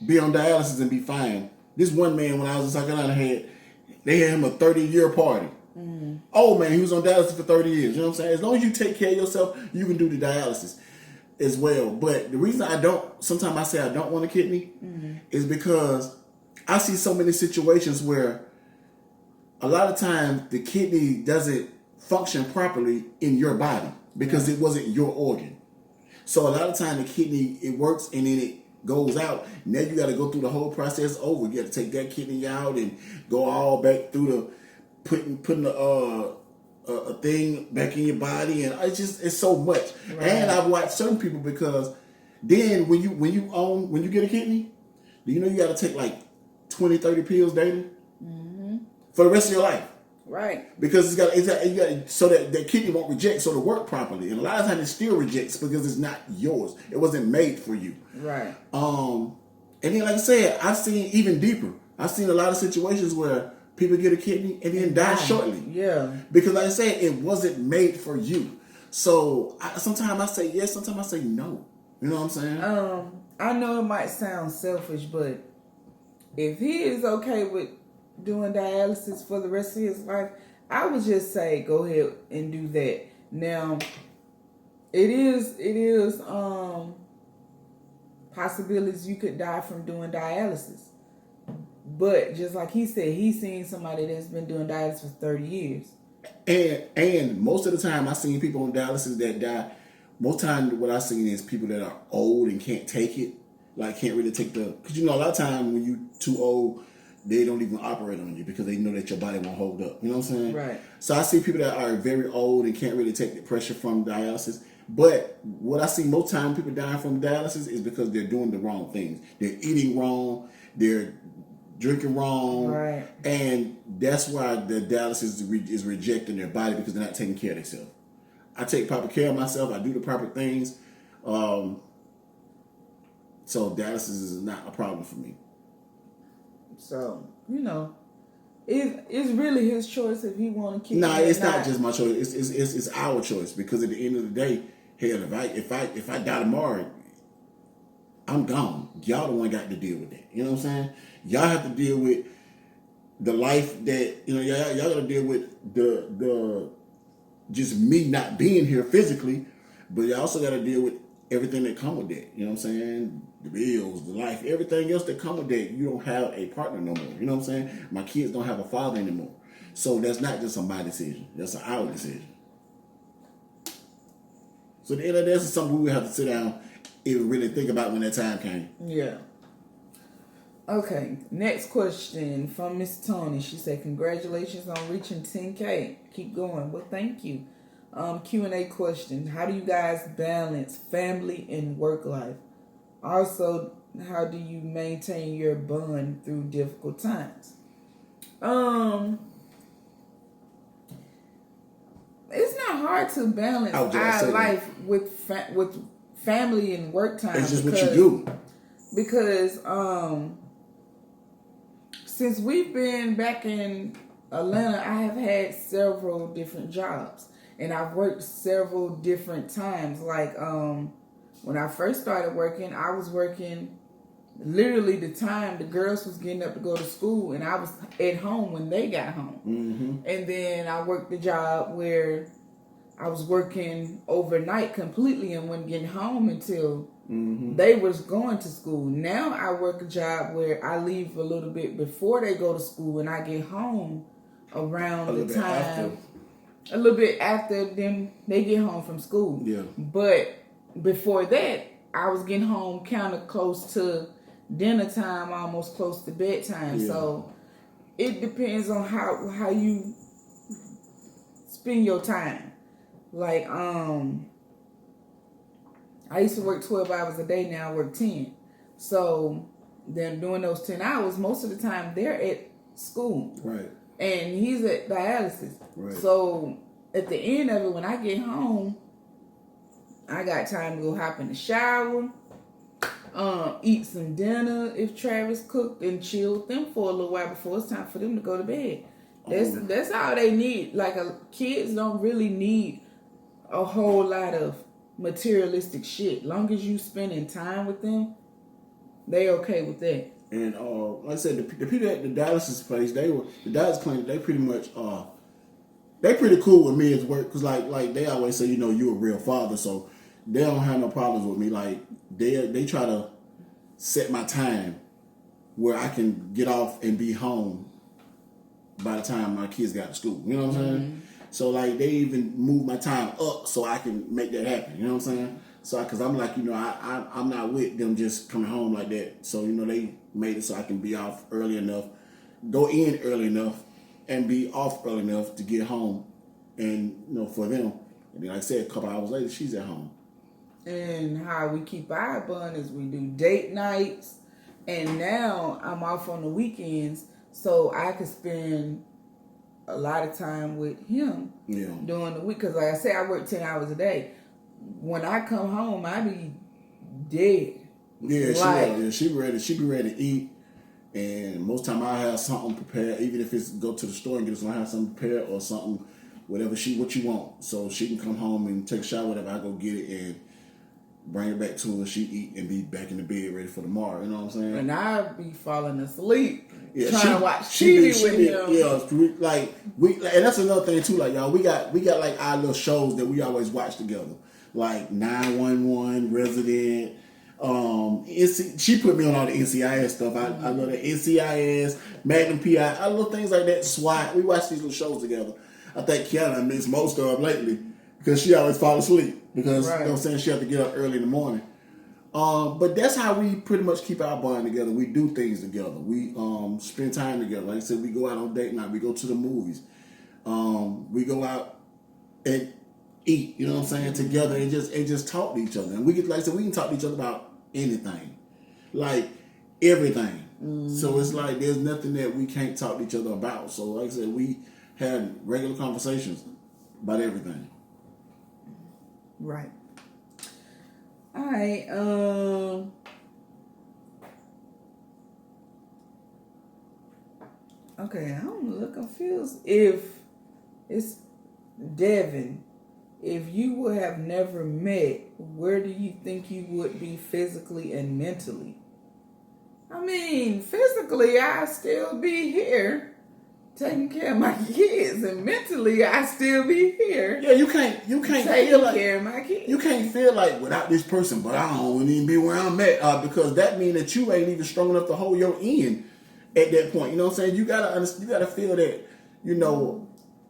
be on dialysis and be fine. This one man, when I was in South Carolina, they had him a 30-year party. Mm-hmm. Oh, man, he was on dialysis for 30 years. You know what I'm saying? As long as you take care of yourself, you can do the dialysis as well. But the reason sometimes I say I don't want a kidney is because I see so many situations where a lot of times the kidney doesn't function properly in your body because it wasn't your organ. So a lot of times the kidney, it works and then it goes out. Now you got to go through the whole process over. You got to take that kidney out and go all back through the putting a thing back in your body, and it's so much. Right. And I've watched certain people because then when you get a kidney, do you know you got to take like 20-30 pills daily for the rest of your life? Right. Because you got so that kidney won't reject, so to work properly. And a lot of times it still rejects because it's not yours. It wasn't made for you. Right. And then, like I said, I've seen even deeper. I've seen a lot of situations where people get a kidney and then die shortly. Yeah. Because, like I said, it wasn't made for you. So sometimes I say yes, sometimes I say no. You know what I'm saying? I know it might sound selfish, but if he is okay with doing dialysis for the rest of his life, I would just say go ahead and do that. Now, it is possibilities you could die from doing dialysis. But just like he said, he's seen somebody that's been doing dialysis for 30 years. And most of the time I've seen people on dialysis that die. Most time what I've seen is people that are old and can't take it. Like can't really take because a lot of times when you're too old, they don't even operate on you because they know that your body won't hold up. You know what I'm saying? Right. So I see people that are very old and can't really take the pressure from dialysis. But what I see most time people dying from dialysis is because they're doing the wrong things. They're eating wrong. They're drinking wrong. Right. And that's why the dialysis is rejecting their body because they're not taking care of themselves. I take proper care of myself. I do the proper things. So dialysis is not a problem for me. So, it's really his choice if he want to keep. Nah, it's not just my choice. It's our choice because at the end of the day, hell, if I die tomorrow, I'm gone. Y'all the one got to deal with that. You know what I'm saying? Y'all have to deal with the life that y'all got to deal with the just me not being here physically, but you also got to deal with everything that come with that. You know what I'm saying? The bills, the life, everything else that come with that. You don't have a partner no more. You know what I'm saying? My kids don't have a father anymore. So that's not just a my decision. That's an our decision. So the end of this is something we would have to sit down and really think about when that time came. Yeah. Okay, next question from Miss Tony. She said, congratulations on reaching 10K. Keep going. Well, thank you. Q&A question. How do you guys balance family and work life? Also, how do you maintain your bond through difficult times? It's not hard to balance our life with family and work time. It's just what you do. Because since we've been back in Atlanta, I have had several different jobs. And I've worked several different times. Like when I first started working, I was working literally the time the girls was getting up to go to school, and I was at home when they got home. Mm-hmm. And then I worked the job where I was working overnight completely and wasn't getting home until they was going to school. Now I work a job where I leave a little bit before they go to school, and I get home around the time a little bit after them they get home from school. Yeah. But before that, I was getting home kind of close to dinner time, almost close to bedtime. Yeah. So it depends on how you spend your time. Like I used to work 12 hours a day. Now I work 10. So then during those 10 hours, most of the time they're at school. Right. And he's at dialysis. Right. So at the end of it, when I get home, I got time to go hop in the shower, eat some dinner if Travis cooked, and chill with them for a little while before it's time for them to go to bed. That's all they need. Like kids don't really need a whole lot of materialistic shit. Long as you spending time with them, they okay with that. And like I said, the people at the dialysis place, the dialysis clinic, they pretty much they pretty cool with me as work, because like they always say, you a real father, so they don't have no problems with me. Like they try to set my time where I can get off and be home by the time my kids got to school. You know what I'm saying? So like they even move my time up so I can make that happen. You know what I'm saying? So because I'm like, I'm not with them just coming home like that. So they made it so I can be off early enough, go in early enough, and be off early enough to get home, and for them. And then, like I said, a couple hours later, she's at home. And how we keep our bond is we do date nights, and now I'm off on the weekends, so I can spend a lot of time with him during the week. Because like I said, I work 10 hours a day. When I come home, I be dead. Yeah, she be ready to eat. And most time I have something prepared, even if it's go to the store and get us, I have something prepared or something, whatever what you want. So she can come home and take a shower, whatever. I go get it and bring it back to her. She eat and be back in the bed ready for tomorrow. You know what I'm saying? And I be falling asleep trying to watch TV with him. Yeah, and that's another thing too. Like y'all, we got like our little shows that we always watch together, like 911, Resident. She put me on all the NCIS stuff. I love the NCIS, Magnum PI. I love things like that. SWAT. We watch these little shows together. I think Kiana missed most of them lately because she always fall asleep because you know what I'm saying, she have to get up early in the morning. But that's how we pretty much keep our bond together. We do things together. We spend time together. Like I said, we go out on date night. We go to the movies. We go out and eat. You know what I'm saying, together and just talk to each other. And we get, like I said, we can talk to each other about anything, like everything. So it's like there's nothing that we can't talk to each other about. So like I said, we had regular conversations about everything. Right. All right. Okay, I'm a little confused. If it's Devin, if you would have never met, where do you think you would be physically and mentally? I mean, physically, I'd still be here. taking care of my kids, and mentally I still be here. Yeah, you can't taking feel like care of my kids. you can't feel like without this person, but I don't even be where I'm at because that means that you ain't even strong enough to hold your end at that point. You know what I'm saying? You gotta understand. You gotta feel that. You know,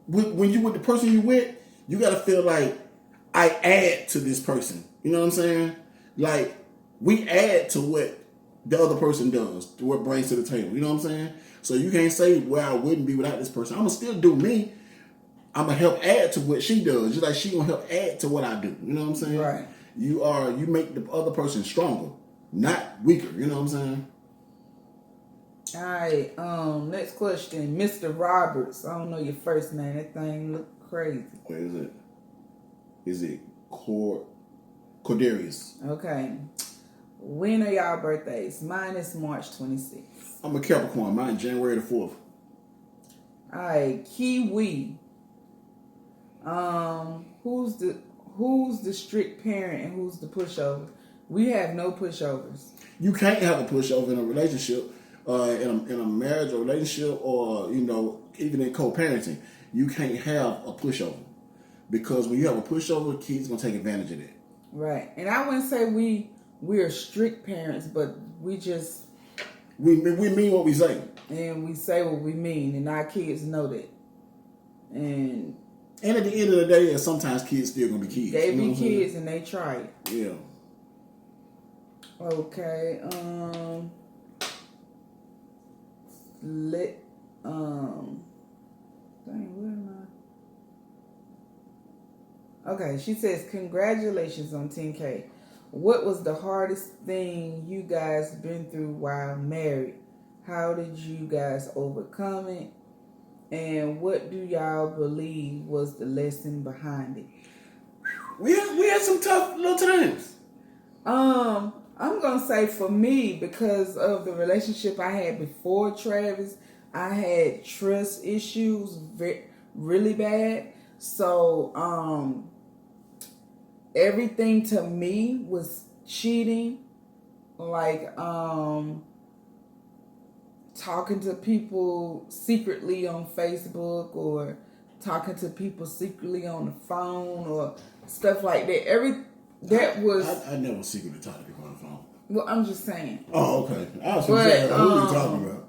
when you with the person you with, you gotta feel like I add to this person. You know what I'm saying? Like we add to what the other person does, to what brings to the table. You know what I'm saying? So you can't say, well, I wouldn't be without this person. I'm going to still do me. I'm going to help add to what she does. Just like she going to help add to what I do. You know what I'm saying? Right. You make the other person stronger, not weaker. You know what I'm saying? All right. Next question. Mr. Roberts. I don't know your first name. That thing look crazy. Where is it? Is it Cordarius? Okay. When are y'all birthdays? Mine is March 26th. I'm a Capricorn. Mine January the 4th. Alright, Kiwi. Who's the strict parent and who's the pushover? We have no pushovers. You can't have a pushover in a relationship, in a marriage or relationship, or even in co-parenting. You can't have a pushover because when you have a pushover, kids gonna take advantage of that. Right, and I wouldn't say we're strict parents, but we mean what we say. And we say what we mean, and our kids know that. And at the end of the day, sometimes kids still gonna be kids. They be kids and they try it. Yeah. Okay. Where am I? Okay, she says, congratulations on 10K. What was the hardest thing you guys been through while married? How did you guys overcome it? And what do y'all believe was the lesson behind it? We had some tough little times. I'm gonna say for me, because of the relationship I had before Travis, I had trust issues really bad. So everything to me was cheating, like talking to people secretly on Facebook or talking to people secretly on the phone or stuff like that. I never secretly talk to people on the phone. Well, I'm just saying. Oh, okay. I was saying, what are you talking about?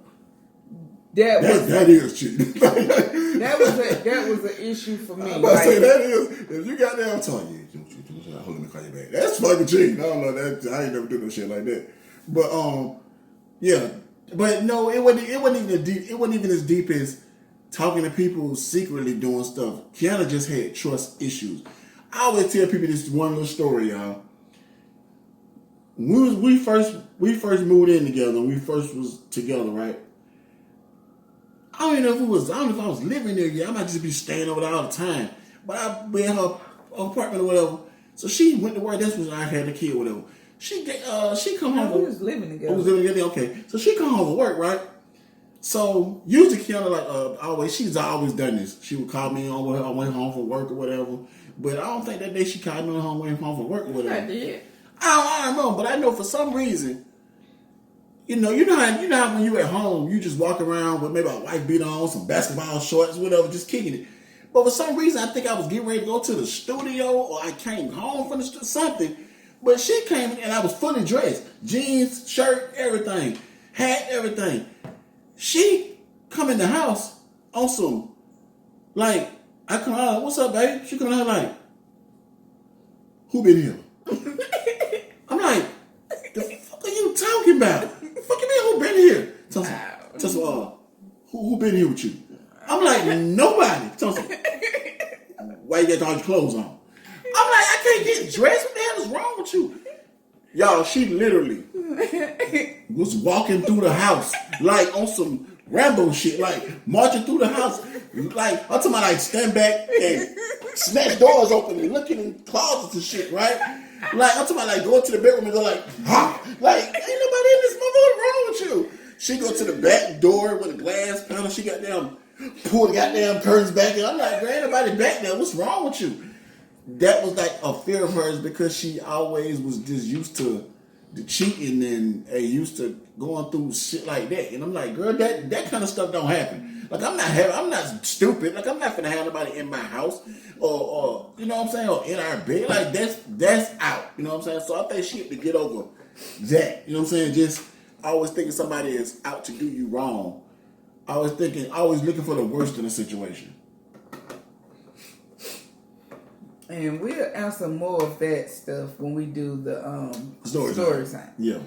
That is cheating. that was an issue for me. I'm about to say that is, if you got there, I'm telling you, hold on, let me call you back. That's fucking cheating. I don't know that. I ain't never do no shit like that. But yeah. But no, it wasn't even as deep as talking to people secretly doing stuff. Kiana just had trust issues. I always tell people this one little story, y'all. When we first moved in together, we first was together, right? I don't even know if I was living there yet. I might just be staying over there all the time. But I be in her apartment or whatever. So she went to work. That's when I had the kid or whatever. She come home. We was living together. We was living together. Okay. So she come home from work, right? So usually Kiana always, she's always done this. She would call me on her way home from work or whatever. But I don't think that day she called me on her way home from work or whatever. I did. I don't know, but I know for some reason, you know how when you at home, you just walk around with maybe a white beat on, some basketball shorts, whatever, just kicking it. But for some reason, I think I was getting ready to go to the studio, or I came home from something. But she came and I was fully dressed, jeans, shirt, everything, hat, everything. She come in the house on some, like, I come out, what's up, babe? She come out like, who been here? I'm like, the fuck are you talking about? The fuck you mean who been here? Who been here with you? I'm like, nobody. Why you got all your clothes on? I'm like, I can't get dressed. What the hell is wrong with you? Y'all, she literally was walking through the house like on some Rambo shit, like marching through the house. Like, I'm talking about like stand back and snatch doors open and looking in closets and shit, right? Like, I'm talking about like going to the bedroom and go like, ha! Like, ain't nobody in this motherfucker, wrong with you? She go to the back door with a glass panel. She got down, pull the goddamn curtains back in. I'm like, there ain't nobody back there. What's wrong with you? That was like a fear of hers because she always was just used to the cheating and used to going through shit like that. And I'm like, girl, that kind of stuff don't happen. Like I'm not stupid. Like I'm not finna have nobody in my house or you know what I'm saying, or in our bed. Like that's out. You know what I'm saying? So I think she had to get over that. You know what I'm saying? Just always thinking somebody is out to do you wrong. Always looking for the worst in a situation. And we'll answer more of that stuff when we do the story time. Yeah.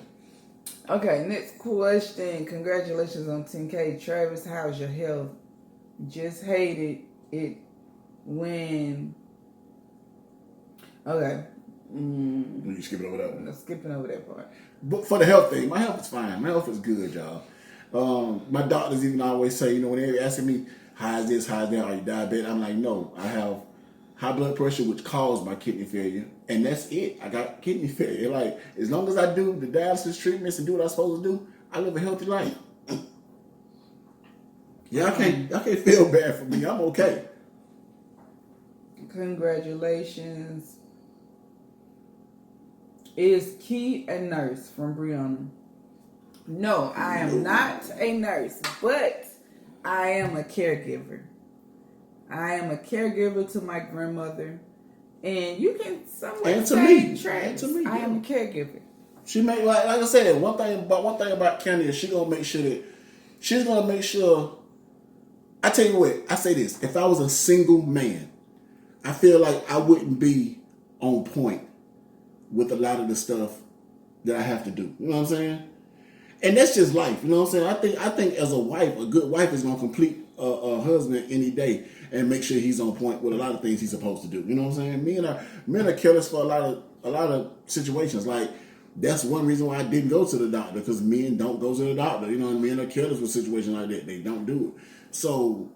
Okay, next question. Congratulations on 10K. Travis, how's your health? Just hated it when... Okay. You skipping over that one? I'm skipping over that part. But for the health thing, my health is fine. My health is good, y'all. My doctors even always say, you know, when they're asking me, how's this, how's that, are you diabetic? I'm like, no, I have high blood pressure, which caused my kidney failure. And that's it. I got kidney failure. Like, as long as I do the dialysis treatments and do what I'm supposed to do, I live a healthy life. Yeah, I can't feel bad for me. I'm okay. Congratulations. Is Key a nurse? From Brianna. No, I am not a nurse, but I am a caregiver. I am a caregiver to my grandmother, and you can somewhat say Travis. I am a caregiver. She make like I said, one thing about Candy is she's gonna make sure. I tell you what, I say this: if I was a single man, I feel like I wouldn't be on point with a lot of the stuff that I have to do. You know what I'm saying? And that's just life. You know what I'm saying? I think as a wife, a good wife is gonna complete a husband any day and make sure he's on point with a lot of things he's supposed to do. You know what I'm saying? Men are careless for a lot of situations. Like that's one reason why I didn't go to the doctor, because men don't go to the doctor. You know, men are careless with situations like that. They don't do it. So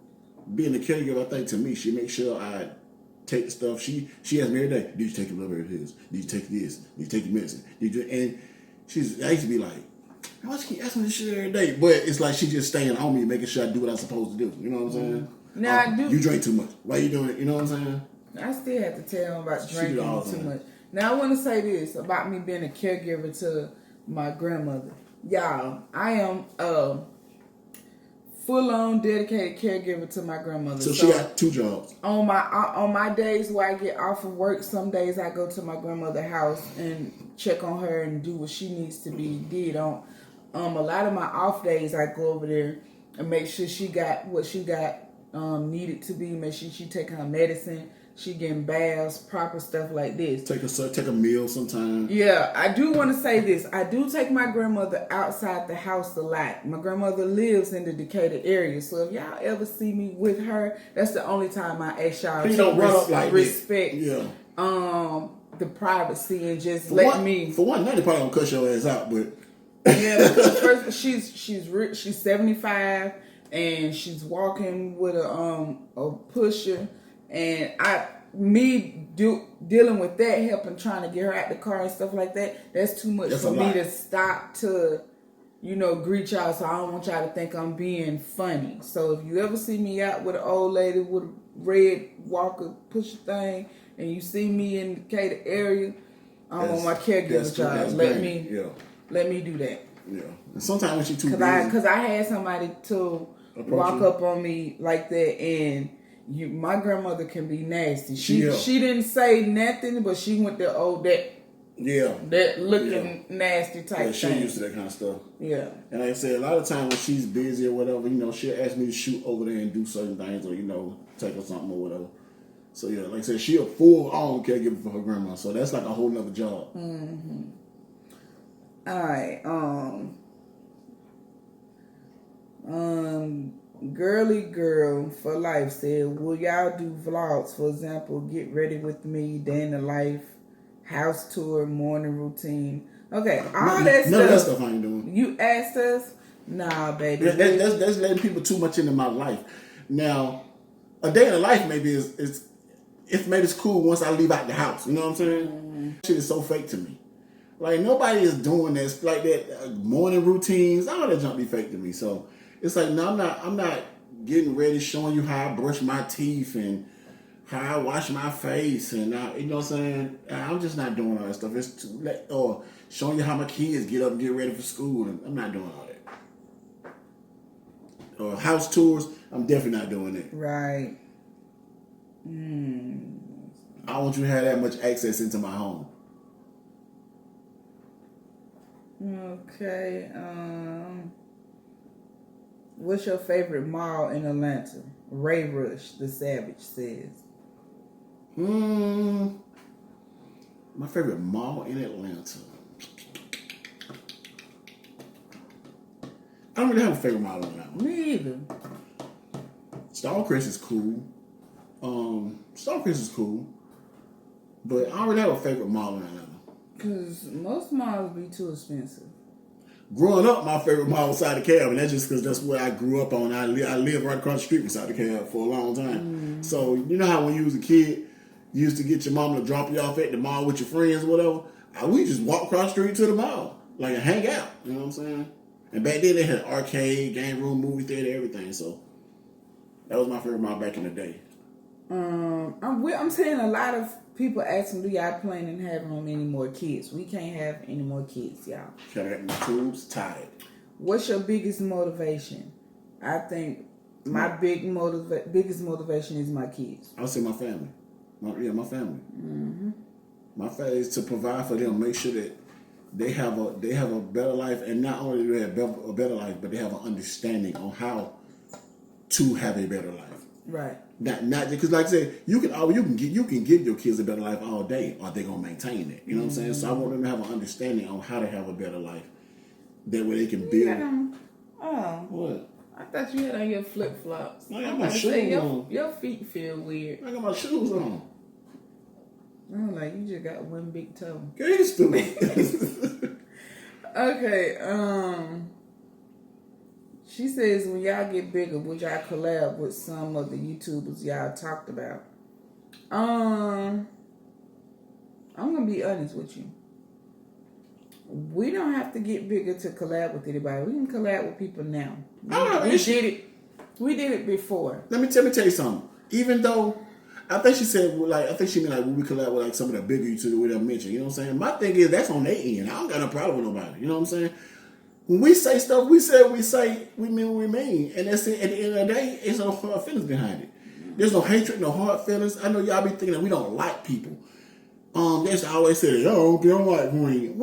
being a caregiver, I think to me, she makes sure I take the stuff. She asks me every day, did you take your blood pressure pills? Did you take this? Did you take your medicine? And I used to be like, why she keep asking me this shit every day? But it's like she just staying on me, making sure I do what I'm supposed to do. You know what I'm saying? Now I do. You drink too much. Why you doing it? You know what I'm saying? I still have to tell him about drinking too much. Now I want to say this about me being a caregiver to my grandmother. Y'all, I am full-on dedicated caregiver to my grandmother. So she got 2 jobs. On my days where I get off of work, some days I go to my grandmother's house and check on her and do what she needs to be did on. A lot of my off days I go over there and make sure she got what she got needed to be. Make sure she taking her medicine. She getting baths, proper stuff like this. Take a meal sometime. Yeah, I do want to say this. I do take my grandmother outside the house a lot. My grandmother lives in the Decatur area, so if y'all ever see me with her, that's the only time I ask y'all to respect the privacy and just let me. For one, they probably gonna cut your ass out, but yeah, because first she's 75 and she's walking with a pusher. And dealing with that, helping trying to get her out the car and stuff like that, that's too much for me to stop to, greet y'all. So I don't want y'all to think I'm being funny. So if you ever see me out with an old lady with a red walker pusher thing, and you see me in the Decatur area, I'm on my caregiver job. Let me do that. Yeah. And sometimes when she's too busy. Because I had somebody to walk up on me like that, and my grandmother can be nasty. She didn't say nothing, but she went to that looking nasty type thing. She's used to that kind of stuff. Yeah. And like I said, a lot of times when she's busy or whatever, she'll ask me to shoot over there and do certain things, or take her something or whatever. So yeah, like I said, she a full-on caregiver for her grandma. So that's like a whole nother job. Mm-hmm. All right. Girly Girl for Life said, will y'all do vlogs? For example, get ready with me, day in the life, house tour, morning routine. Okay, all that stuff. None of that stuff I ain't doing. You asked us? Nah, baby. That's letting people too much into my life. Now, a day in the life maybe it's cool once I leave out the house. You know what I'm saying? Mm-hmm. Shit is so fake to me. Like nobody is doing this like that. Morning routines, all that junk be fake to me. So it's like, no, I'm not getting ready, showing you how I brush my teeth and how I wash my face, and you know what I'm saying? I'm just not doing all that stuff. It's too late. Or showing you how my kids get up and get ready for school. And I'm not doing all that. Or house tours. I'm definitely not doing that. Right. I don't want you to have that much access into my home. Okay. What's your favorite mall in Atlanta? Ray Rush, the Savage says. My favorite mall in Atlanta. I don't really have a favorite mall in Atlanta. Me either. Stonecrest is cool. Stonecrest is cool. But I don't really have a favorite mall in Atlanta. Because most malls be too expensive. Growing up, my favorite mall was Side of Cab, and that's just because that's where I grew up on. I lived right across the street from Side of Cab for a long time. So, you know how when you was a kid, you used to get your mom to drop you off at the mall with your friends or whatever? We just walk across the street to the mall, like, and hang out. You know what I'm saying? And back then, they had arcade, game room, movie theater, everything. So, that was my favorite mall back in the day. I'm saying a lot of people asking, do y'all plan on having any more kids? We can't have any more kids, y'all. Gotta get my tubes tied. What's your biggest motivation? I think my biggest motivation is my kids. I would say my family. My family. My family is to provide for them, make sure that they have a better life, and not only do they have a better life, but they have an understanding on how to have a better life. Right. Not because, like I said, you can give your kids a better life all day, or they're gonna maintain it. You know what I'm saying? So I want them to have an understanding on how to have a better life. That way they can build. What? I thought you had on your flip flops. I got my shoes on. Your feet feel weird. I got my shoes on. I'm like, you just got one big toe. Girl, you stupid. Okay, she says, when y'all get bigger, would y'all collab with some of the YouTubers y'all talked about? I'm gonna be honest with you. We don't have to get bigger to collab with anybody. We can collab with people now. We did it. We did it before. Let me tell you something. Even though I think she said, I think she meant like when we collab with like some of the bigger YouTubers we done mentioned. You know what I'm saying? My thing is that's on their end. I don't got no problem with nobody. You know what I'm saying? When we say stuff, we mean what we mean. And that's it. At the end of the day, it's no hard feelings behind it. There's no hatred, no hard feelings. I know y'all be thinking that we don't like people. There's always said, "Yo, we don't like Green."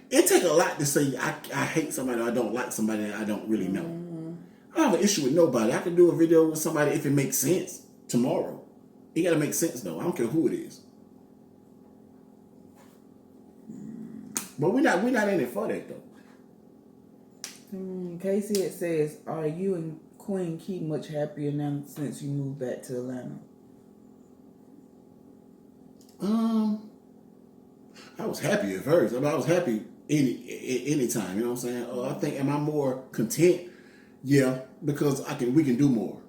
It take a lot to say I hate somebody or I don't like somebody that I don't really know. I don't have an issue with nobody. I can do a video with somebody if it makes sense tomorrow. It gotta make sense though. I don't care who it is. But we're not in it for that though. Casey, it says, are you and Queen Key much happier now since you moved back to Atlanta? I was happy at first. I was happy any time. You know what I'm saying? I think, am I more content? Yeah, because we can do more.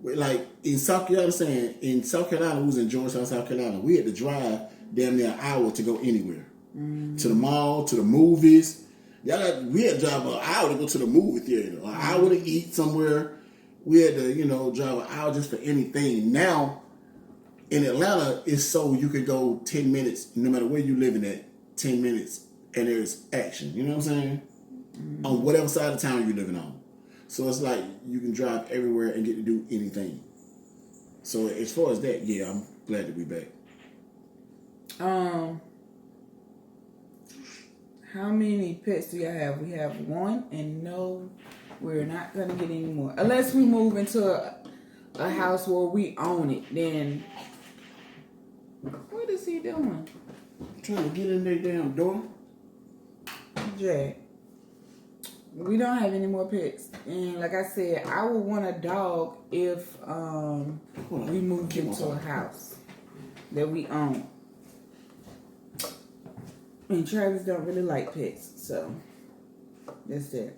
Like in South Carolina, we was in Georgetown, South Carolina. We had to drive damn near an hour to go anywhere. To the mall, to the movies. We had to drive an hour to go to the movie theater, an hour to eat somewhere. We had to, drive an hour just for anything. Now, in Atlanta, it's so you could go 10 minutes, no matter where you living at, 10 minutes, and there's action. You know what I'm saying? On whatever side of town you're living on. So it's like you can drive everywhere and get to do anything. So as far as that, yeah, I'm glad to be back. How many pets do you have? We have one, and no, we're not going to get any more. Unless we move into a house where we own it, then... What is he doing? Trying to get in their damn door. Jack. We don't have any more pets. And like I said, I would want a dog if we moved into a house that we own. And Travis don't really like pets, so that's it.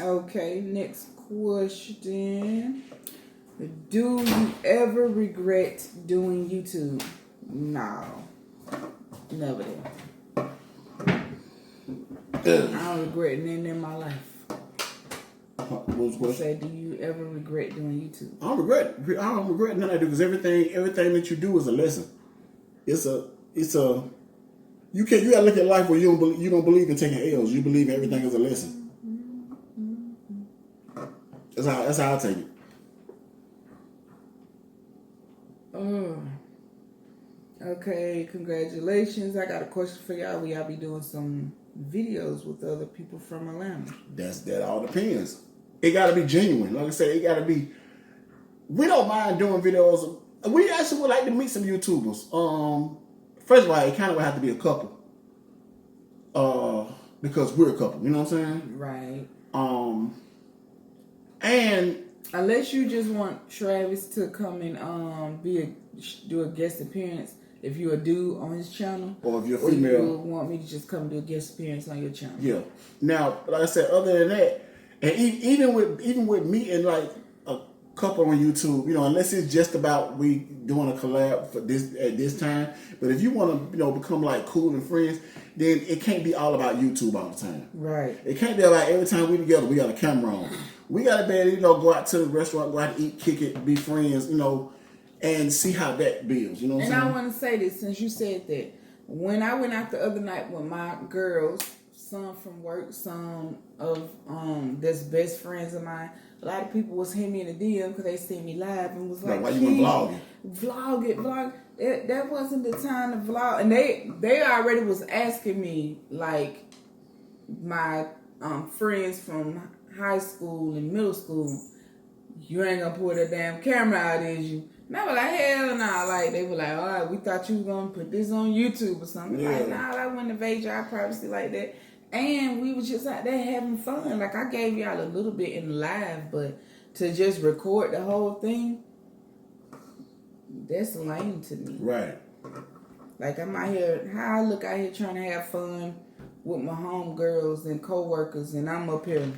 Okay, next question. Do you ever regret doing YouTube? No. Never did. I don't regret anything in my life. What was the question? Say, do you ever regret doing YouTube? I don't regret none I do, because everything that you do is a lesson. You gotta look at life where you don't believe in taking L's. You believe everything is a lesson. That's how I take it. Okay, congratulations. I got a question for y'all. Will y'all be doing some videos with other people from Atlanta? That all depends. It gotta be genuine. Like I said, it gotta be. We don't mind doing videos. We actually would like to meet some YouTubers. First of all, it kind of would have to be a couple. Because we're a couple, you know what I'm saying? Right. And unless you just want Travis to come and do a guest appearance, if you're a dude on his channel, or if you're a female, or you want me to just come do a guest appearance on your channel. Yeah. Now, like I said, other than that, and even with me and like a couple on YouTube, you know, unless it's just about we doing a collab for this at this time. But if you want to, you know, become like cool and friends, then it can't be all about YouTube all the time. Right. It can't be like every time we together we got a camera on. We got to be able to, you know, go out to the restaurant, go out to eat, kick it, be friends, you know, and see how that builds. You know what I'm saying? And I want to say this, since you said that, when I went out the other night with my girls, some from work, some of that's best friends of mine, a lot of people was hitting me in the DM because they seen me live and was like, why you want to vlog it. That wasn't the time to vlog. And they already was asking me, like, my friends from high school and middle school, you ain't gonna pull that damn camera out, is you? And I was like, hell nah. Like, they were like, all right, we thought you was gonna put this on YouTube or something. Yeah. Like, nah, I wouldn't invade y'all privacy like that. And we was just out there having fun. Like, I gave y'all a little bit in live, but to just record the whole thing, that's lame to me. Right. Like, I'm out here, how I look out here trying to have fun with my homegirls and co-workers, and I'm up here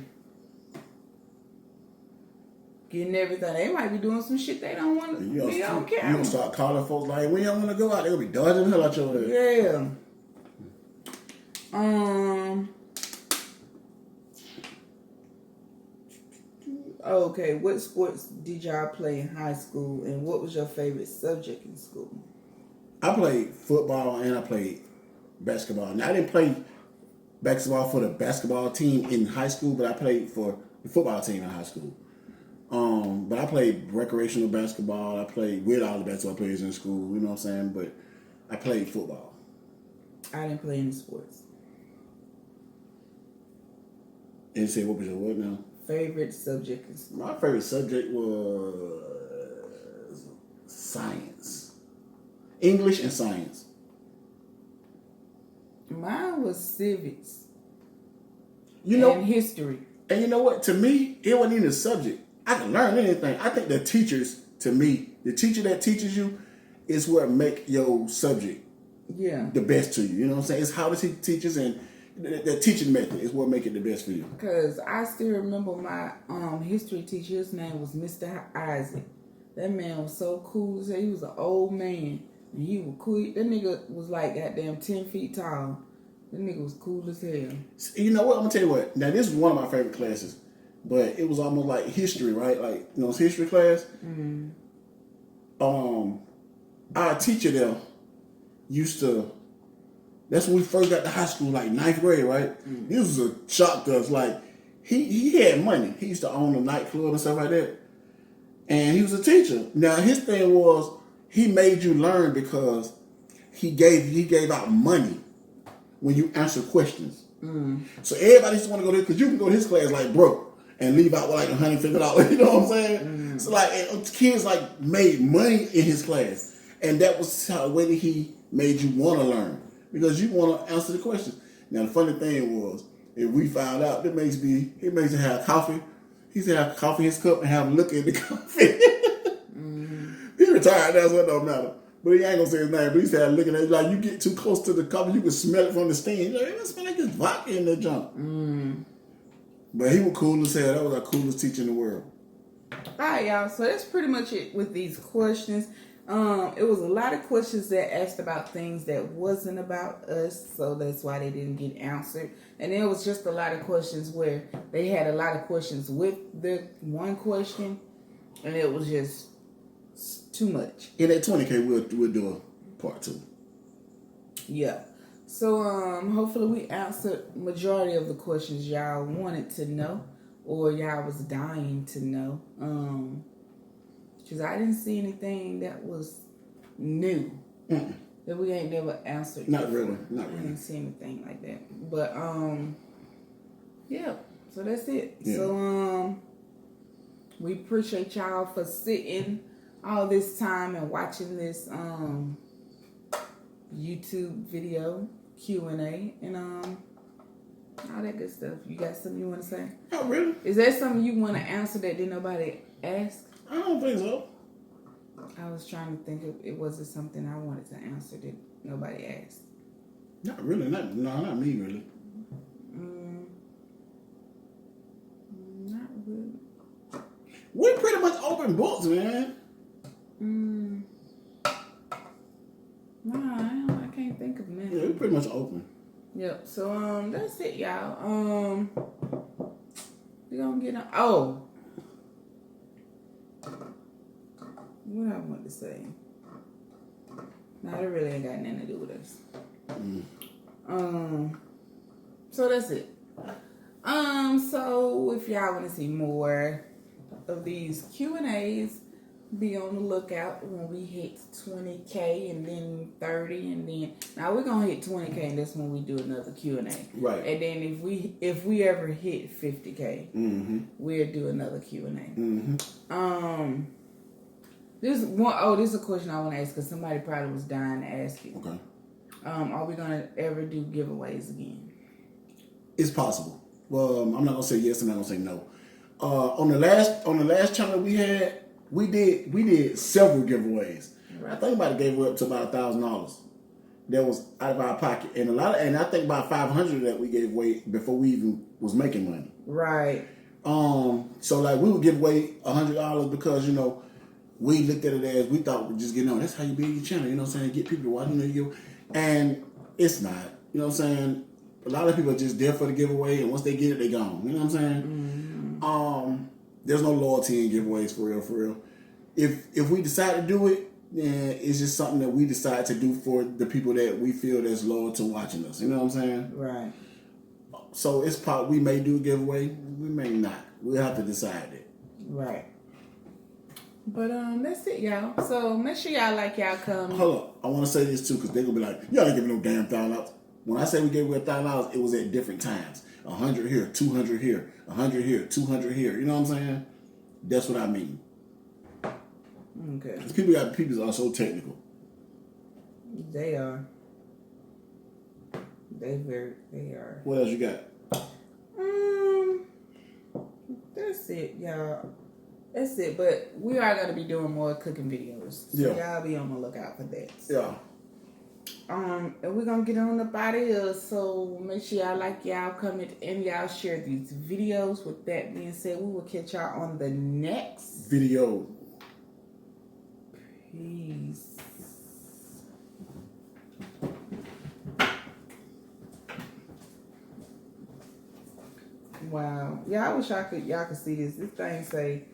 getting everything. They might be doing some shit they don't want to be on camera. You gonna start calling folks like, when y'all want to go out? They gonna be dodging the hell out your head. Yeah. Okay, what sports did y'all play in high school, and what was your favorite subject in school? I played football and I played basketball. Now, I didn't play basketball for the basketball team in high school, but I played for the football team in high school. But I played recreational basketball. I played with all the basketball players in school, you know what I'm saying? But I played football. I didn't play any sports. And you say, what was your what now? Favorite subject in school? My favorite subject was science. English and science. Mine was civics. You know, and history. And you know what? To me, it wasn't even a subject. I can learn anything. I think the teachers, to me, the teacher that teaches you is what make your subject the best to you. You know what I'm saying? It's how the teachers and the teaching method is what make it the best for you. Because I still remember my history teacher, his name was Mr. Isaac. That man was so cool. He was an old man. And he was cool. That nigga was like goddamn 10 feet tall. That nigga was cool as hell. You know what? I'm going to tell you what. Now, this is one of my favorite classes. But it was almost like history, right? Like, you know, it's history class. Mm-hmm. Our teacher there used to, that's when we first got to high school, like 9th grade, right? Mm-hmm. This was a shock to us. Like, he had money. He used to own a nightclub and stuff like that. And he was a teacher. Now, his thing was, he made you learn because he gave out money when you answer questions. Mm. So everybody just want to go there because you can go to his class like broke and leave out with like $150. You know what I'm saying? Mm. So like kids like made money in his class, and that was how the way that he made you want to learn because you want to answer the questions. Now the funny thing was, if we found out, he makes you have coffee. He used to have coffee in his cup and have a look at the coffee. He retired now, so it don't matter. But he ain't gonna say his name. But he started looking at it like you get too close to the coffee, you can smell it from the stand. He's like, it smell like there's vodka in that junk. Mm. But he was cool as hell. That was our coolest teacher in the world. All right, y'all. So that's pretty much it with these questions. It was a lot of questions that asked about things that wasn't about us, so that's why they didn't get answered. And there was just a lot of questions where they had a lot of questions with the one question, and it was just too much. In that 20K, we'll do a part 2. Yeah. So hopefully we answered majority of the questions y'all wanted to know. or y'all was dying to know. Because I didn't see anything that was new that we ain't never answered. Not before. really. Not I really. didn't see anything like that. But yeah. So that's it. Yeah. So we appreciate y'all for sitting all this time and watching this YouTube video Q&A and all that good stuff. You got something you want to say? Not really. Is there something you want to answer that didn't nobody ask? I don't think so. I was trying to think if it wasn't something I wanted to answer that nobody asked. Not really. Not me really. Not really. We're pretty much open books, man. No, I can't think of nothing. Yeah, we're pretty much open. Yep. So that's it, y'all. We gonna get on. Oh, what I want to say. No, it really ain't got nothing to do with us. So that's it. So if y'all want to see more of these Q&As, be on the lookout when we hit 20K and then 30 and then now we're gonna hit 20K and that's when we do another Q&A. Right. And then if we ever hit 50K, we'll do another Q&A. This is a question I want to ask because somebody probably was dying to ask you. Okay. Are we gonna ever do giveaways again? It's possible. Well, I'm not gonna say yes and I'm not gonna say no. On the last channel we had, we did several giveaways. Right. I think about gave away up to about $1,000. That was out of our pocket, and I think about 500 that we gave away before we even was making money. Right. So like we would give away $100 because we looked at it as we thought we're just getting on. That's how you build your channel. You know what I'm saying? Get people to watch. And it's not. You know what I'm saying? A lot of people are just there for the giveaway, and once they get it, they gone. You know what I'm saying? There's no loyalty in giveaways for real. If we decide to do it, then it's just something that we decide to do for the people that we feel that's loyal to watching us. You know what I'm saying? Right. So it's we may do a giveaway, we may not. We'll have to decide it. Right. But that's it, y'all. So make sure y'all like y'all comment. Hold up, I want to say this too, because they're gonna be like, y'all ain't giving no damn $1,000. When I say we gave away $1,000, it was at different times. 100 here, 200 here, 100 here, 200 here. You know what I'm saying? That's what I mean. Okay. Because people are so technical. They are. They are. What else you got? That's it, y'all. That's it. But we are gonna be doing more cooking videos. So y'all be on the lookout for that. Yeah. And we're gonna get on up out of here. So make sure y'all like, y'all comment, and y'all share these videos. With that being said, we will catch y'all on the next video. Peace. Wow. Yeah, I wish y'all could see this. This thing say